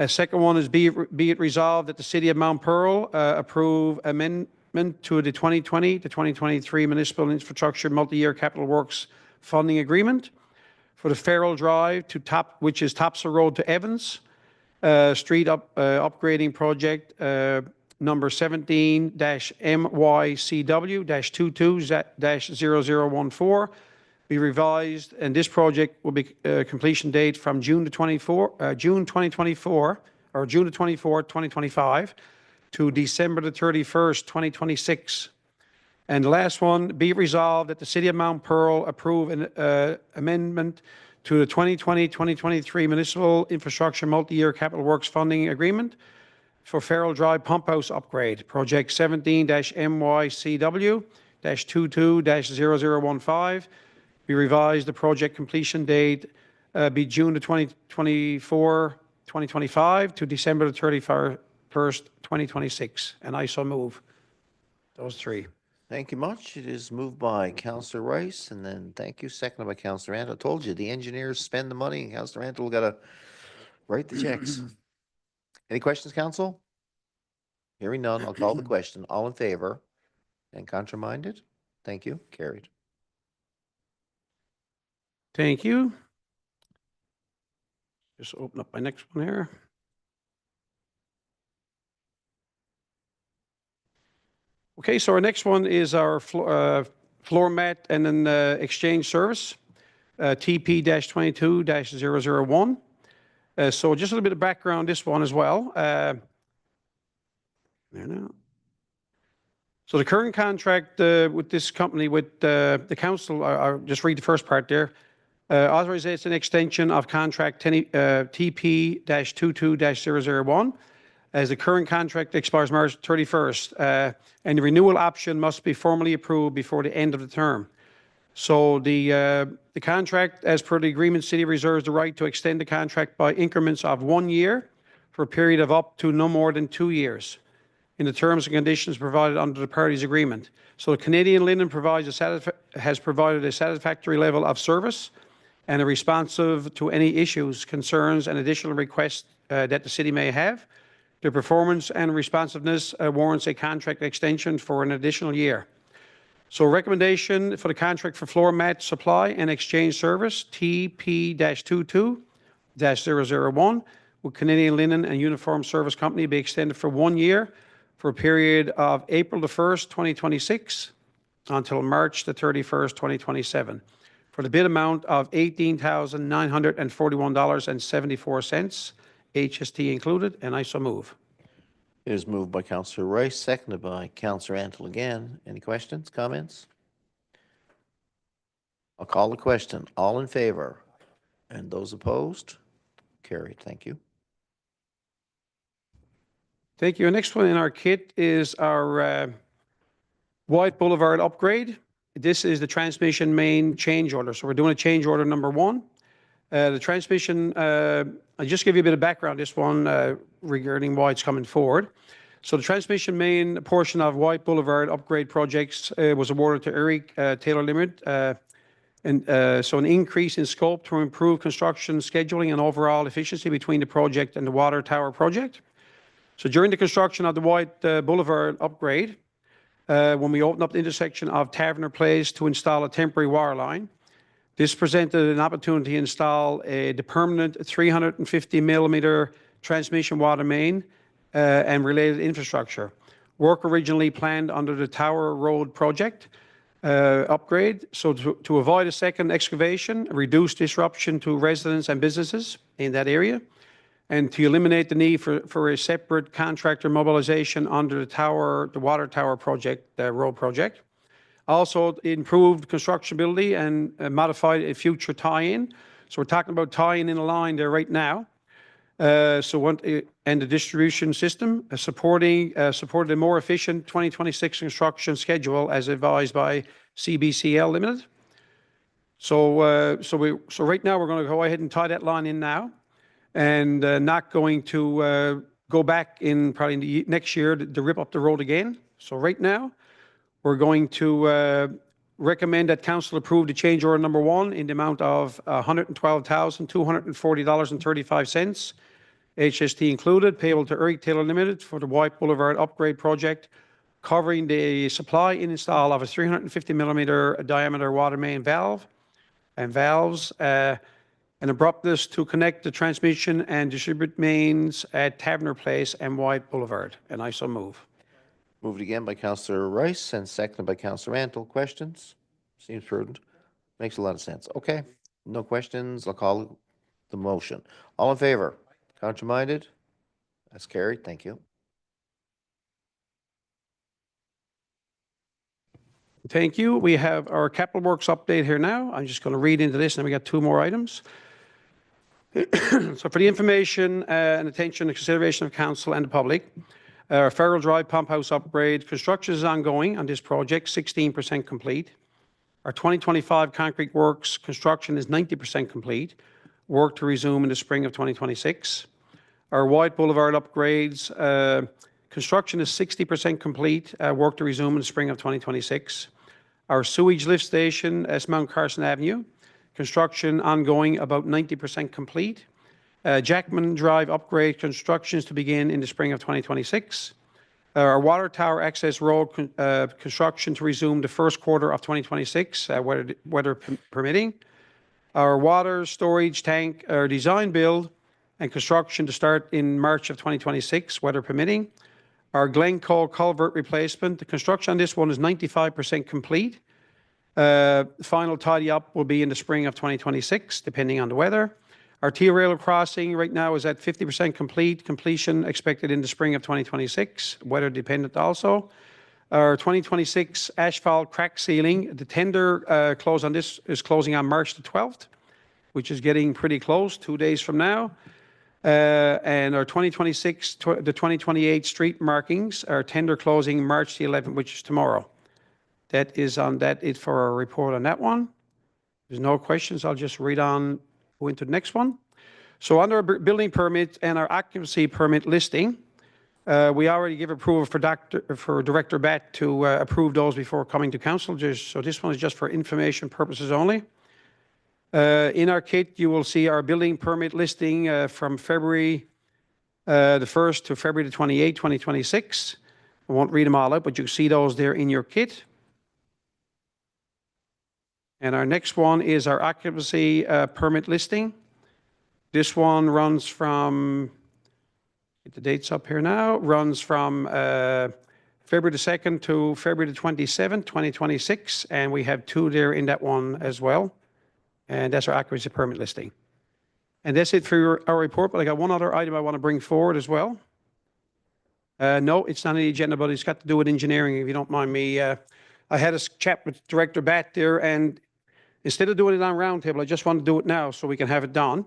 Second one is be it resolved that the City of Mount Pearl approve amendment to the 2020 to 2023 Municipal Infrastructure Multi-Year Capital Works Funding Agreement for the Farrell Drive to which is Topsail Road to Evans Street upgrading project number 17-MYCW-22-0014 be revised, and this project will be completion date from June 2024 or June the 24th, 2025 to December the 31st, 2026. And the last one, be it resolved that the City of Mount Pearl approve an amendment to the 2020-2023 Municipal Infrastructure Multi-Year Capital Works Funding Agreement for Farrell Drive Pump House Upgrade, Project 17-MYCW-22-0015. Be revised, the project completion date be June the 2025 to December the 31st, 2026. And I so move. Those three. Thank you much. It is moved by Councillor Rice, and then thank you, seconded by Councillor Antle. I told you, the engineers spend the money, and Councillor Antle got to write the checks. Any questions, Council? Hearing none, I'll call the question. All in favor and contraminded? Thank you. Carried. Thank you. Just open up my next one here. Okay, so our next one is our floor mat and then exchange service, TP-22-001. So just a little bit of background on this one as well. There now. So the current contract with this company, with the council, I'll just read the first part there. Authorizes an extension of contract TP-22-001 as the current contract expires March 31st, and the renewal option must be formally approved before the end of the term. So the contract, as per the agreement, City reserves the right to extend the contract by increments of 1 year for a period of up to no more than 2 years in the terms and conditions provided under the parties' agreement. So Canadian Linen has provided a satisfactory level of service and are responsive to any issues, concerns, and additional requests that the City may have. Their performance and responsiveness warrants a contract extension for an additional year. So recommendation for the contract for floor mat supply and exchange service, TP-22-001, with Canadian Linen and Uniform Service Company be extended for 1 year for a period of April the 1st, 2026 until March the 31st, 2027 for the bid amount of $18,941.74, HST included, and I so move. It is moved by Councillor Rice, seconded by Councillor Antle again. Any questions, comments? I'll call the question. All in favor? And those opposed? Carried. Thank you. Thank you. Our next one in our kit is our White Boulevard upgrade. This is the transmission main change order. So we're doing a change order number 1. The transmission, I'll just give you a bit of background, this one, regarding why it's coming forward. So the transmission main portion of White Boulevard upgrade projects was awarded to Eric Taylor Limited. So an increase in scope to improve construction scheduling and overall efficiency between the project and the water tower project. So during the construction of the White Boulevard upgrade, when we opened up the intersection of Taverner Place to install a temporary wire line, this presented an opportunity to install the permanent 350 millimeter transmission water main and related infrastructure. Work originally planned under the Tower Road project upgrade. So to avoid a second excavation, reduce disruption to residents and businesses in that area, and to eliminate the need for a separate contractor mobilization under the water tower project, the road project. Also improved constructability and modified a future tie-in. So we're talking about tying in a line there right now. And the distribution system supported a more efficient 2026 construction schedule as advised by CBCL Limited. So right now we're going to go ahead and tie that line in now. and not going to go back in probably in the next year to rip up the road again. So right now, we're going to recommend that council approve the change order number 1 in the amount of $112,240.35, HST included, payable to Eric Taylor Limited for the White Boulevard upgrade project, covering the supply and install of a 350 millimeter diameter water main valve and valves and abruptness to connect the transmission and distribute mains at Taverner Place and White Boulevard. And I so move. Moved again by Councillor Rice and seconded by Councillor Mantle. Questions? Seems prudent. Makes a lot of sense. Okay. No questions. I'll call the motion. All in favor? Contrary-minded? That's carried. Thank you. Thank you. We have our Capital Works update here now. I'm just going to read into this, and then we got 2 more items. So for the information and attention and consideration of council and the public, Farrell Drive Pump House upgrade, construction is ongoing on this project, 16% complete. Our 2025 concrete works construction is 90% complete. Work to resume in the spring of 2026. Our White Boulevard upgrades, construction is 60% complete. Work to resume in the spring of 2026. Our sewage lift station at Mount Carson Avenue, construction ongoing, about 90% complete. Jackman Drive upgrade constructions to begin in the spring of 2026. Our water tower access road construction to resume the first quarter of 2026, weather permitting. Our water storage tank design build and construction to start in March of 2026, weather permitting. Our Glencoe culvert replacement, the construction on this one is 95% complete. Final tidy up will be in the spring of 2026, depending on the weather. Our T-Rail crossing right now is at 50% complete. Completion expected in the spring of 2026, weather dependent also. Our 2026 asphalt crack sealing, the tender close on this is closing on March the 12th, which is getting pretty close, 2 days from now. And our 2026, the 2028 street markings, our tender closing March the 11th, which is tomorrow. That is on that it for our report on that one. There's no questions. I'll just read on, go into the next one. So under our building permit and our occupancy permit listing, we already give approval for Director Batt to approve those before coming to council. So this one is just for information purposes only. In our kit, you will see our building permit listing from February the 1st to February the 28th, 2026. I won't read them all out, but you see those there in your kit. And our next one is our occupancy permit listing. This one runs from, get the dates up here now, runs from February the 2nd to February the 27th, 2026. And we have 2 there in that one as well. And that's our occupancy permit listing. And that's it for our report, but I got one other item I want to bring forward as well. No, it's not on the agenda, but it's got to do with engineering, if you don't mind me. I had a chat with Director Batt there, and instead of doing it on roundtable, I just want to do it now so we can have it done.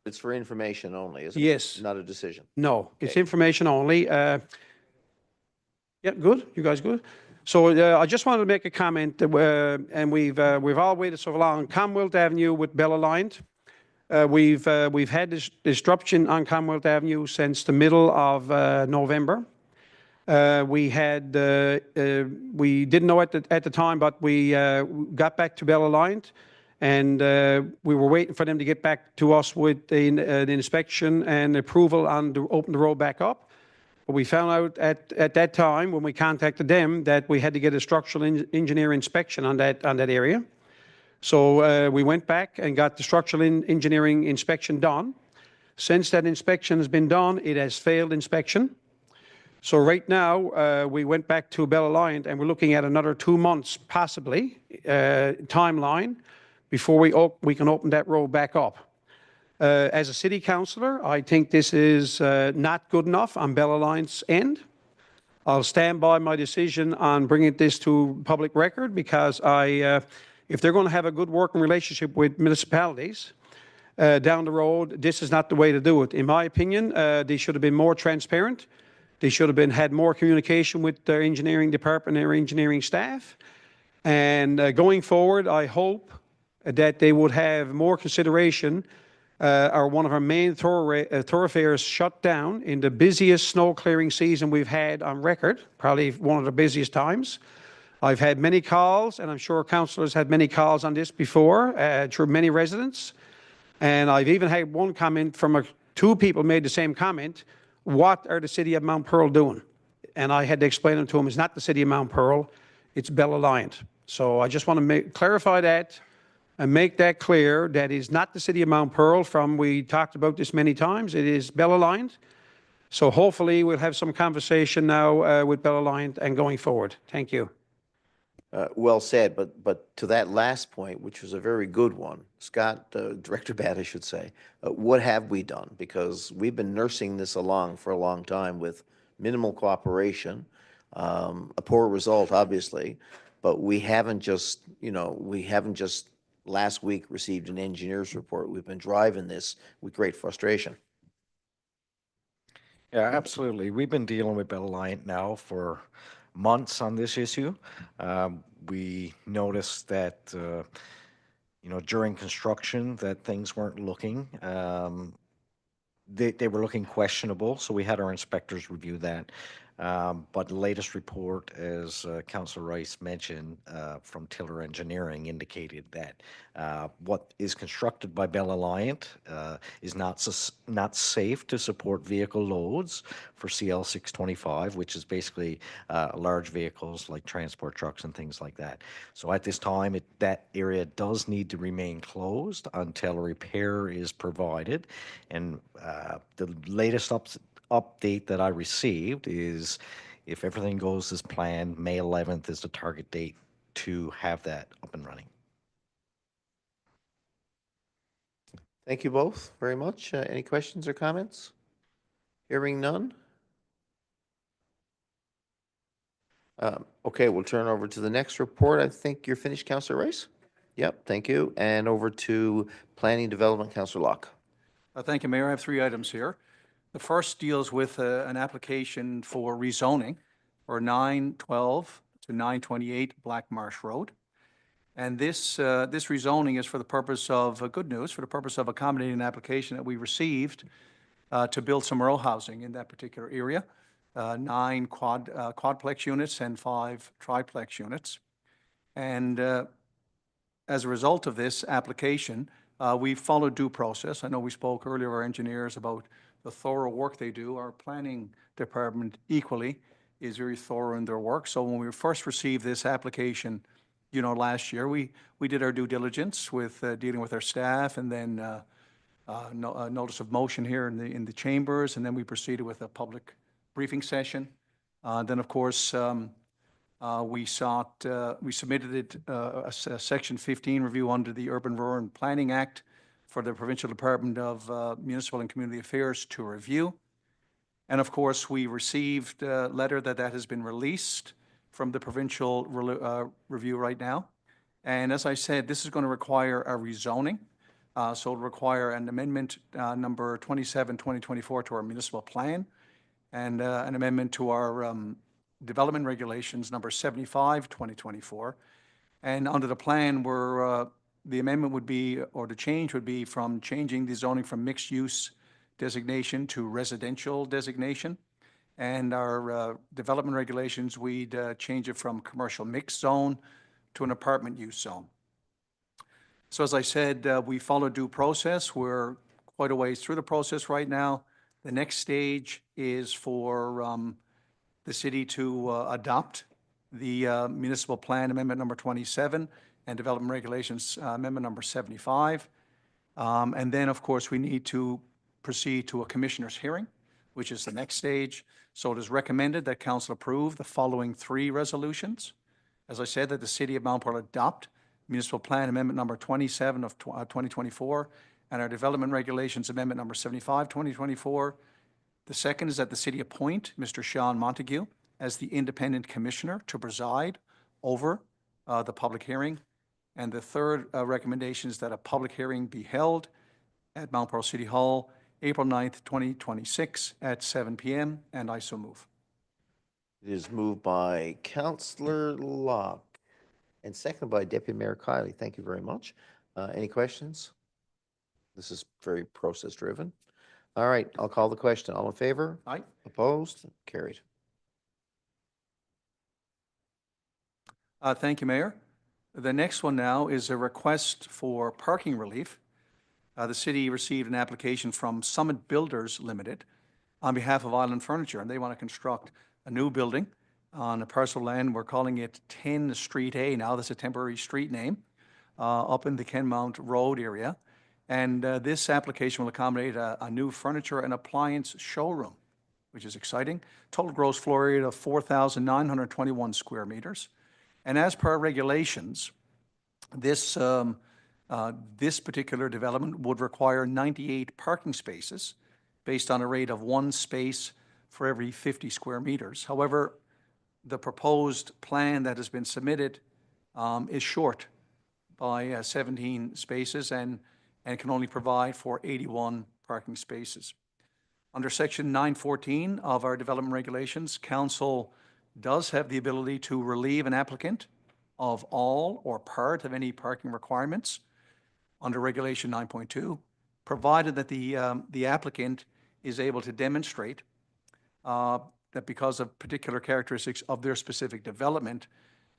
It's for information only, isn't it? Yes. Not a decision. No, it's Okay. information only. Yeah, good. You guys good? So I just wanted to make a comment, and we've all waited so long. Commonwealth Avenue with Bella Aligned. We've had this disruption on Commonwealth Avenue since the middle of November. We didn't know at the time, but we got back to Bella Aligned, and we were waiting for them to get back to us with the inspection and approval on to open the road back up. But we found out at that time when we contacted them that we had to get a structural engineer inspection on that area. So we went back and got the structural engineering inspection done. Since that inspection has been done, it has failed inspection. So right now we went back to Bella Aligned, and we're looking at another 2 months possibly timeline before we can open that road back up. As a city councillor, I think this is not good enough on Bella Aligned's end. I'll stand by my decision on bringing this to public record because if they're going to have a good working relationship with municipalities down the road, this is not the way to do it. In my opinion, they should have been more transparent. They should have had more communication with their engineering department and their engineering staff. And going forward, I hope that they would have more consideration are one of our main thoroughfares shut down in the busiest snow clearing season we've had on record, probably one of the busiest times. I've had many calls, and I'm sure councillors had many calls on this before through many residents. And I've even had one comment from two people made the same comment. What are the city of Mount Pearl doing? And I had to explain to them, it's not the city of Mount Pearl, it's Bell Aliant. So I just want to clarify that and make that clear that is not the city of Mount Pearl. We talked about this many times. It is Bell Aliant. So hopefully we'll have some conversation now with Bell Aliant and going forward. Thank you. Well said, but to that last point, which was a very good one, Scott, Director Batt, I should say, what have we done? Because we've been nursing this along for a long time with minimal cooperation, a poor result, obviously, but we haven't just last week received an engineer's report. We've been driving this with great frustration. Yeah, absolutely. We've been dealing with Bell Aliant now for months on this issue. We noticed that, during construction that things weren't looking, they were looking questionable, so we had our inspectors review that. But the latest report, as Councillor Rice mentioned, from Tiller Engineering indicated that what is constructed by Bell Aliant is not safe to support vehicle loads for CL 625, which is basically large vehicles like transport trucks and things like that. So at this time, that area does need to remain closed until a repair is provided. And the latest update that I received is, if everything goes as planned, May 11th is the target date to have that up and running. Thank you both very much. Any questions or comments? Hearing none. Okay, we'll turn over to the next report. I think you're finished, Councillor Rice? Yep, thank you. And over to Planning Development, Councillor Locke. Thank you, Mayor. I have 3 items here. The first deals with an application for rezoning for 912 to 928 Black Marsh Road. And this rezoning is for the purpose of, good news, for the purpose of accommodating an application that we received to build some row housing in that particular area, 9 quadplex units and 5 triplex units. And as a result of this application, we followed due process. I know we spoke earlier, our engineers, about the thorough work they do. Our planning department equally is very thorough in their work. So when we first received this application, last year, we did our due diligence with dealing with our staff, and then a notice of motion here in the chambers, and then we proceeded with a public briefing session. Then, of course, we submitted a Section 15 review under the Urban Rural Planning Act for the Provincial Department of Municipal and Community Affairs to review. And of course, we received a letter that has been released from the provincial review right now. And as I said, this is going to require a rezoning. So it'll require an amendment number 27/2024 to our municipal plan, and an amendment to our development regulations number 75/2024. And under the plan, the amendment would be, or the change would be, from changing the zoning from mixed use designation to residential designation. And our development regulations, we'd change it from commercial mixed zone to an apartment use zone. So as I said, we follow due process. We're quite a ways through the process right now. The next stage is for the city to adopt the municipal plan amendment number 27 and development regulations amendment number 75. And then, of course, we need to proceed to a commissioner's hearing, which is the next stage. So it is recommended that council approve the following 3 resolutions. As I said, that the city of Mount Pearl adopt municipal plan amendment number 27 of 2024 and our development regulations amendment number 75, 2024. The second is that the city appoint Mr. Sean Montague as the independent commissioner to preside over the public hearing. And the third recommendation is that a public hearing be held at Mount Pearl City Hall, April 9th, 2026 at 7 p.m. And I so move. It is moved by Councillor Locke and seconded by Deputy Mayor Kiley. Thank you very much. Any questions? This is very process driven. All right, I'll call the question. All in favor? Aye. Opposed? Carried. Thank you, Mayor. The next one now is a request for parking relief. The city received an application from Summit Builders Limited on behalf of Island Furniture, and they want to construct a new building on a parcel of land. We're calling it 10 Street A now. That's a temporary street name up in the Kenmount Road area. And this application will accommodate a new furniture and appliance showroom, which is exciting. Total gross floor area of 4,921 square meters. And as per regulations, this particular development would require 98 parking spaces based on a rate of 1 space for every 50 square meters. However, the proposed plan that has been submitted is short by 17 spaces and can only provide for 81 parking spaces. Under Section 914 of our development regulations, Council does have the ability to relieve an applicant of all or part of any parking requirements under Regulation 9.2, provided that the applicant is able to demonstrate that because of particular characteristics of their specific development,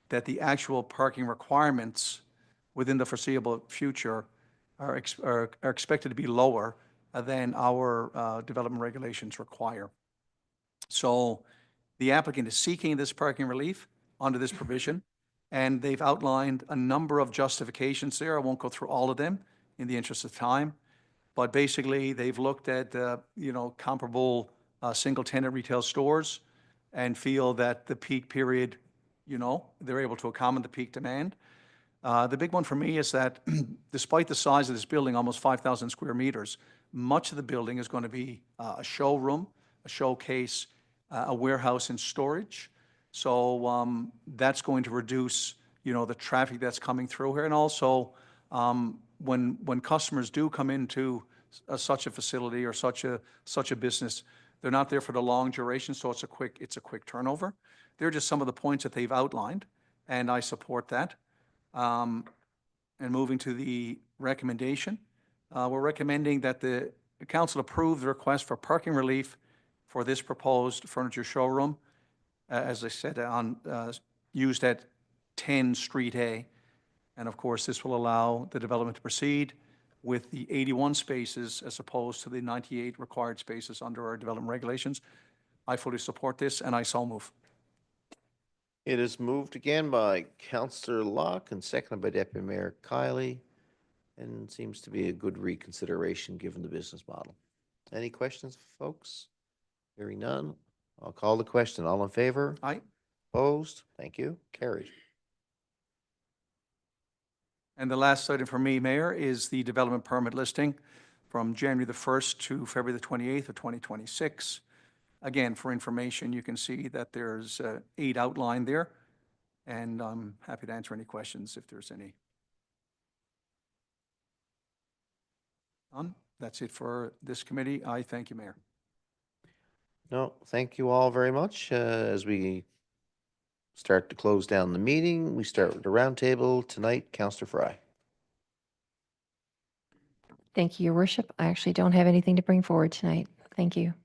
that the actual parking requirements within the foreseeable future are expected to be lower than our development regulations require. So the applicant is seeking this parking relief under this provision, and they've outlined a number of justifications there. I won't go through all of them in the interest of time, but basically they've looked at comparable single-tenant retail stores and feel that the peak period, they're able to accommodate the peak demand. The big one for me is that despite the size of this building, almost 5,000 square meters, much of the building is going to be a showroom, a showcase, a warehouse and storage. So that's going to reduce, the traffic that's coming through here. And also, when customers do come into such a facility or such a business, they're not there for the long duration, so it's a quick turnover. They're just some of the points that they've outlined, and I support that. And moving to the recommendation, we're recommending that the council approve the request for parking relief for this proposed furniture showroom, as I said, used at 10 Street A. And of course, this will allow the development to proceed with the 81 spaces as opposed to the 98 required spaces under our development regulations. I fully support this, and I so move. It is moved again by Councillor Locke and seconded by Deputy Mayor Kiley, and seems to be a good reconsideration given the business model. Any questions, folks? Hearing none, I'll call the question. All in favor? Aye. Opposed? Thank you. Carried. And the last item for me, Mayor, is the development permit listing from January the 1st to February the 28th of 2026. Again, for information, you can see that there's 8 outlined there, and I'm happy to answer any questions if there's any. None? That's it for this committee. I thank you, Mayor. No, thank you all very much. As we start to close down the meeting, we start with the roundtable tonight. Councillor Fry. Thank you, Your Worship. I actually don't have anything to bring forward tonight. Thank you.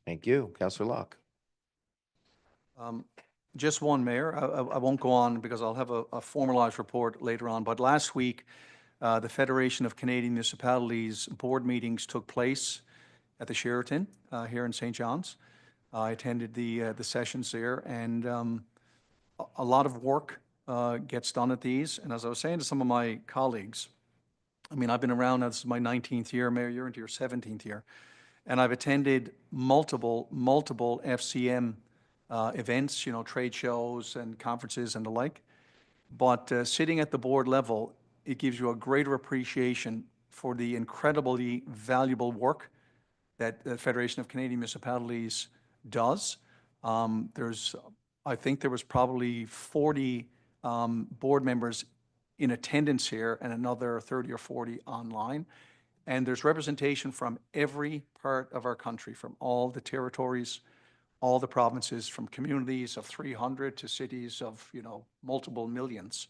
Thank you. Councillor Locke. Just one, Mayor. I won't go on because I'll have a formalized report later on. But last week, the Federation of Canadian Municipalities board meetings took place at the Sheraton here in St. John's. I attended the sessions there, and a lot of work gets done at these. And as I was saying to some of my colleagues, I mean, I've been around, this is my 19th year, Mayor, you're into your 17th year, and I've attended multiple FCM events, trade shows and conferences and the like. But sitting at the board level, it gives you a greater appreciation for the incredibly valuable work that the Federation of Canadian Municipalities does. I think there was probably 40 board members in attendance here and another 30 or 40 online. And there's representation from every part of our country, from all the territories, all the provinces, from communities of 300 to cities of, multiple millions.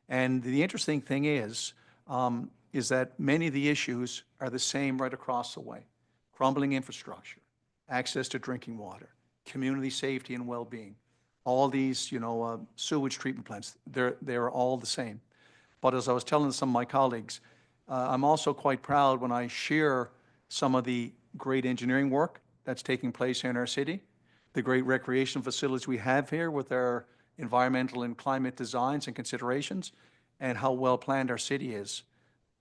And the interesting thing is, is that many of the issues are the same right across the way. Crumbling infrastructure, access to drinking water, community safety and well-being, all these, sewage treatment plants, they're all the same. But as I was telling some of my colleagues, I'm also quite proud when I share some of the great engineering work that's taking place here in our city, the great recreation facilities we have here with our environmental and climate designs and considerations, and how well planned our city is.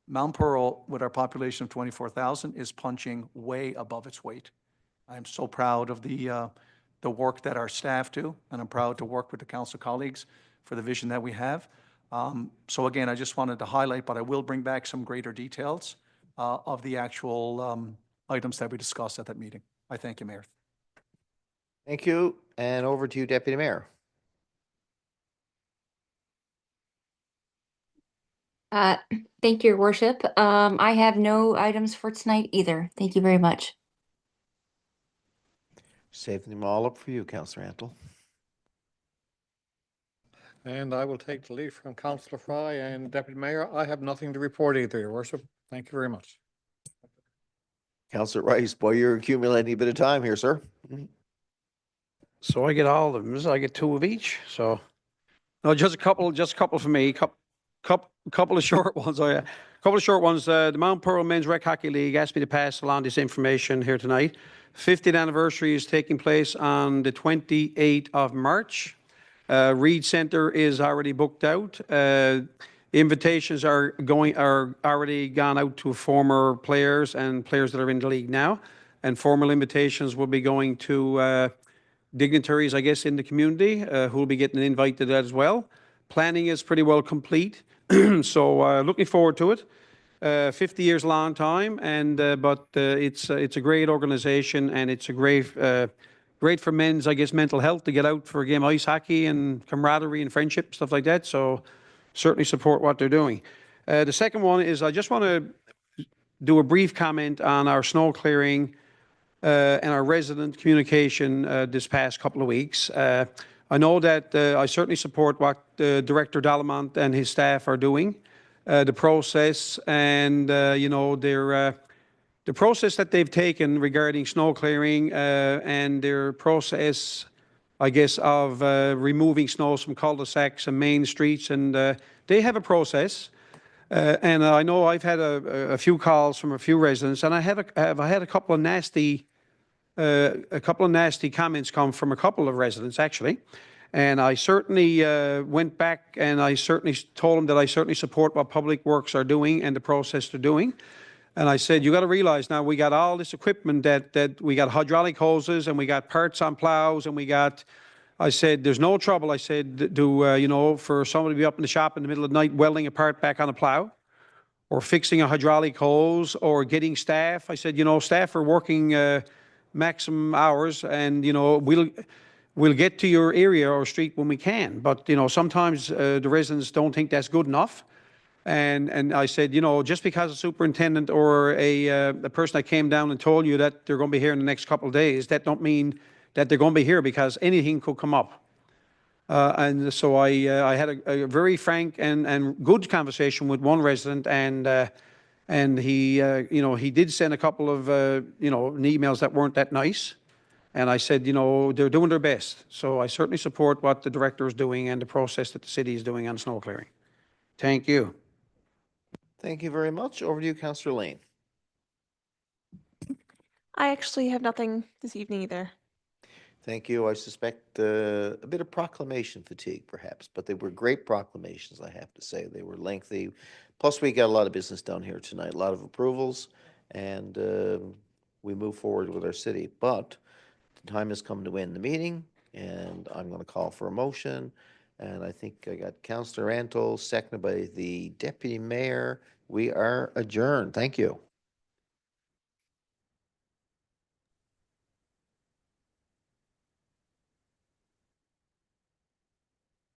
Mount Pearl, with our population of 24,000, is punching way above its weight. I'm so proud of the work that our staff do, and I'm proud to work with the council colleagues for the vision that we have. So again, I just wanted to highlight, but I will bring back some greater details of the actual items that we discussed at that meeting. I thank you, Mayor. Thank you. And over to you, Deputy Mayor. Thank you, Your Worship. I have no items for tonight either. Thank you very much. Saving them all up for you, Councillor Antle. And I will take the lead from Councillor Fry and Deputy Mayor. I have nothing to report either, Your Worship. Thank you very much. Councillor Rice, boy, you're accumulating a bit of time here, sir. So I get all of them. I get two of each. So no, just a couple for me. Couple of short ones. Oh yeah, couple of short ones. The Mount Pearl Men's Rec Hockey League asked me to pass along this information here tonight. 50th anniversary is taking place on the 28th of March. Reed Centre is already booked out. Invitations are already gone out to former players and players that are in the league now, and formal invitations will be going to dignitaries, I guess, in the community who will be getting an invite to that as well. Planning is pretty well complete, so looking forward to it. 50 years, long time, and but it's a great organization, and it's a great for men's, I guess, mental health to get out for a game of ice hockey and camaraderie and friendship, stuff like that. So certainly support what they're doing. The second one is I just want to do a brief comment on our snow clearing and our resident communication this past couple of weeks. I know that I certainly support what Director Dalamont and his staff are doing, the process, and the process that they've taken regarding snow clearing and their process, I guess, of removing snow from cul-de-sacs and main streets, and they have a process. And I know I've had a few calls from a few residents, and I had a couple of nasty comments come from a couple of residents actually. And I certainly went back and I certainly told them that I certainly support what Public Works are doing and the process they're doing. And I said, you got to realize now we got all this equipment that we got hydraulic hoses and we got parts on plows and we got, I said, there's no trouble. I said, for somebody to be up in the shop in the middle of the night welding a part back on a plow or fixing a hydraulic hose or getting staff. I said, staff are working maximum hours, and we'll get to your area or street when we can. But sometimes the residents don't think that's good enough. And I said, just because a superintendent or a person that came down and told you that they're going to be here in the next couple of days, that don't mean that they're going to be here, because anything could come up. And so I had a very frank and good conversation with one resident, and he he did send a couple of emails that weren't that nice. And I said, they're doing their best. So I certainly support what the director is doing and the process that the city is doing on snow clearing. Thank you. Thank you very much. Over to you, Councillor Lane. I actually have nothing this evening either. Thank you. I suspect a bit of proclamation fatigue, perhaps, but they were great proclamations, I have to say. They were lengthy. Plus, we got a lot of business done here tonight, a lot of approvals, and we move forward with our city. But the time has come to end the meeting, and I'm going to call for a motion. And I think I got Councillor Antle, seconded by the Deputy Mayor. We are adjourned. Thank you.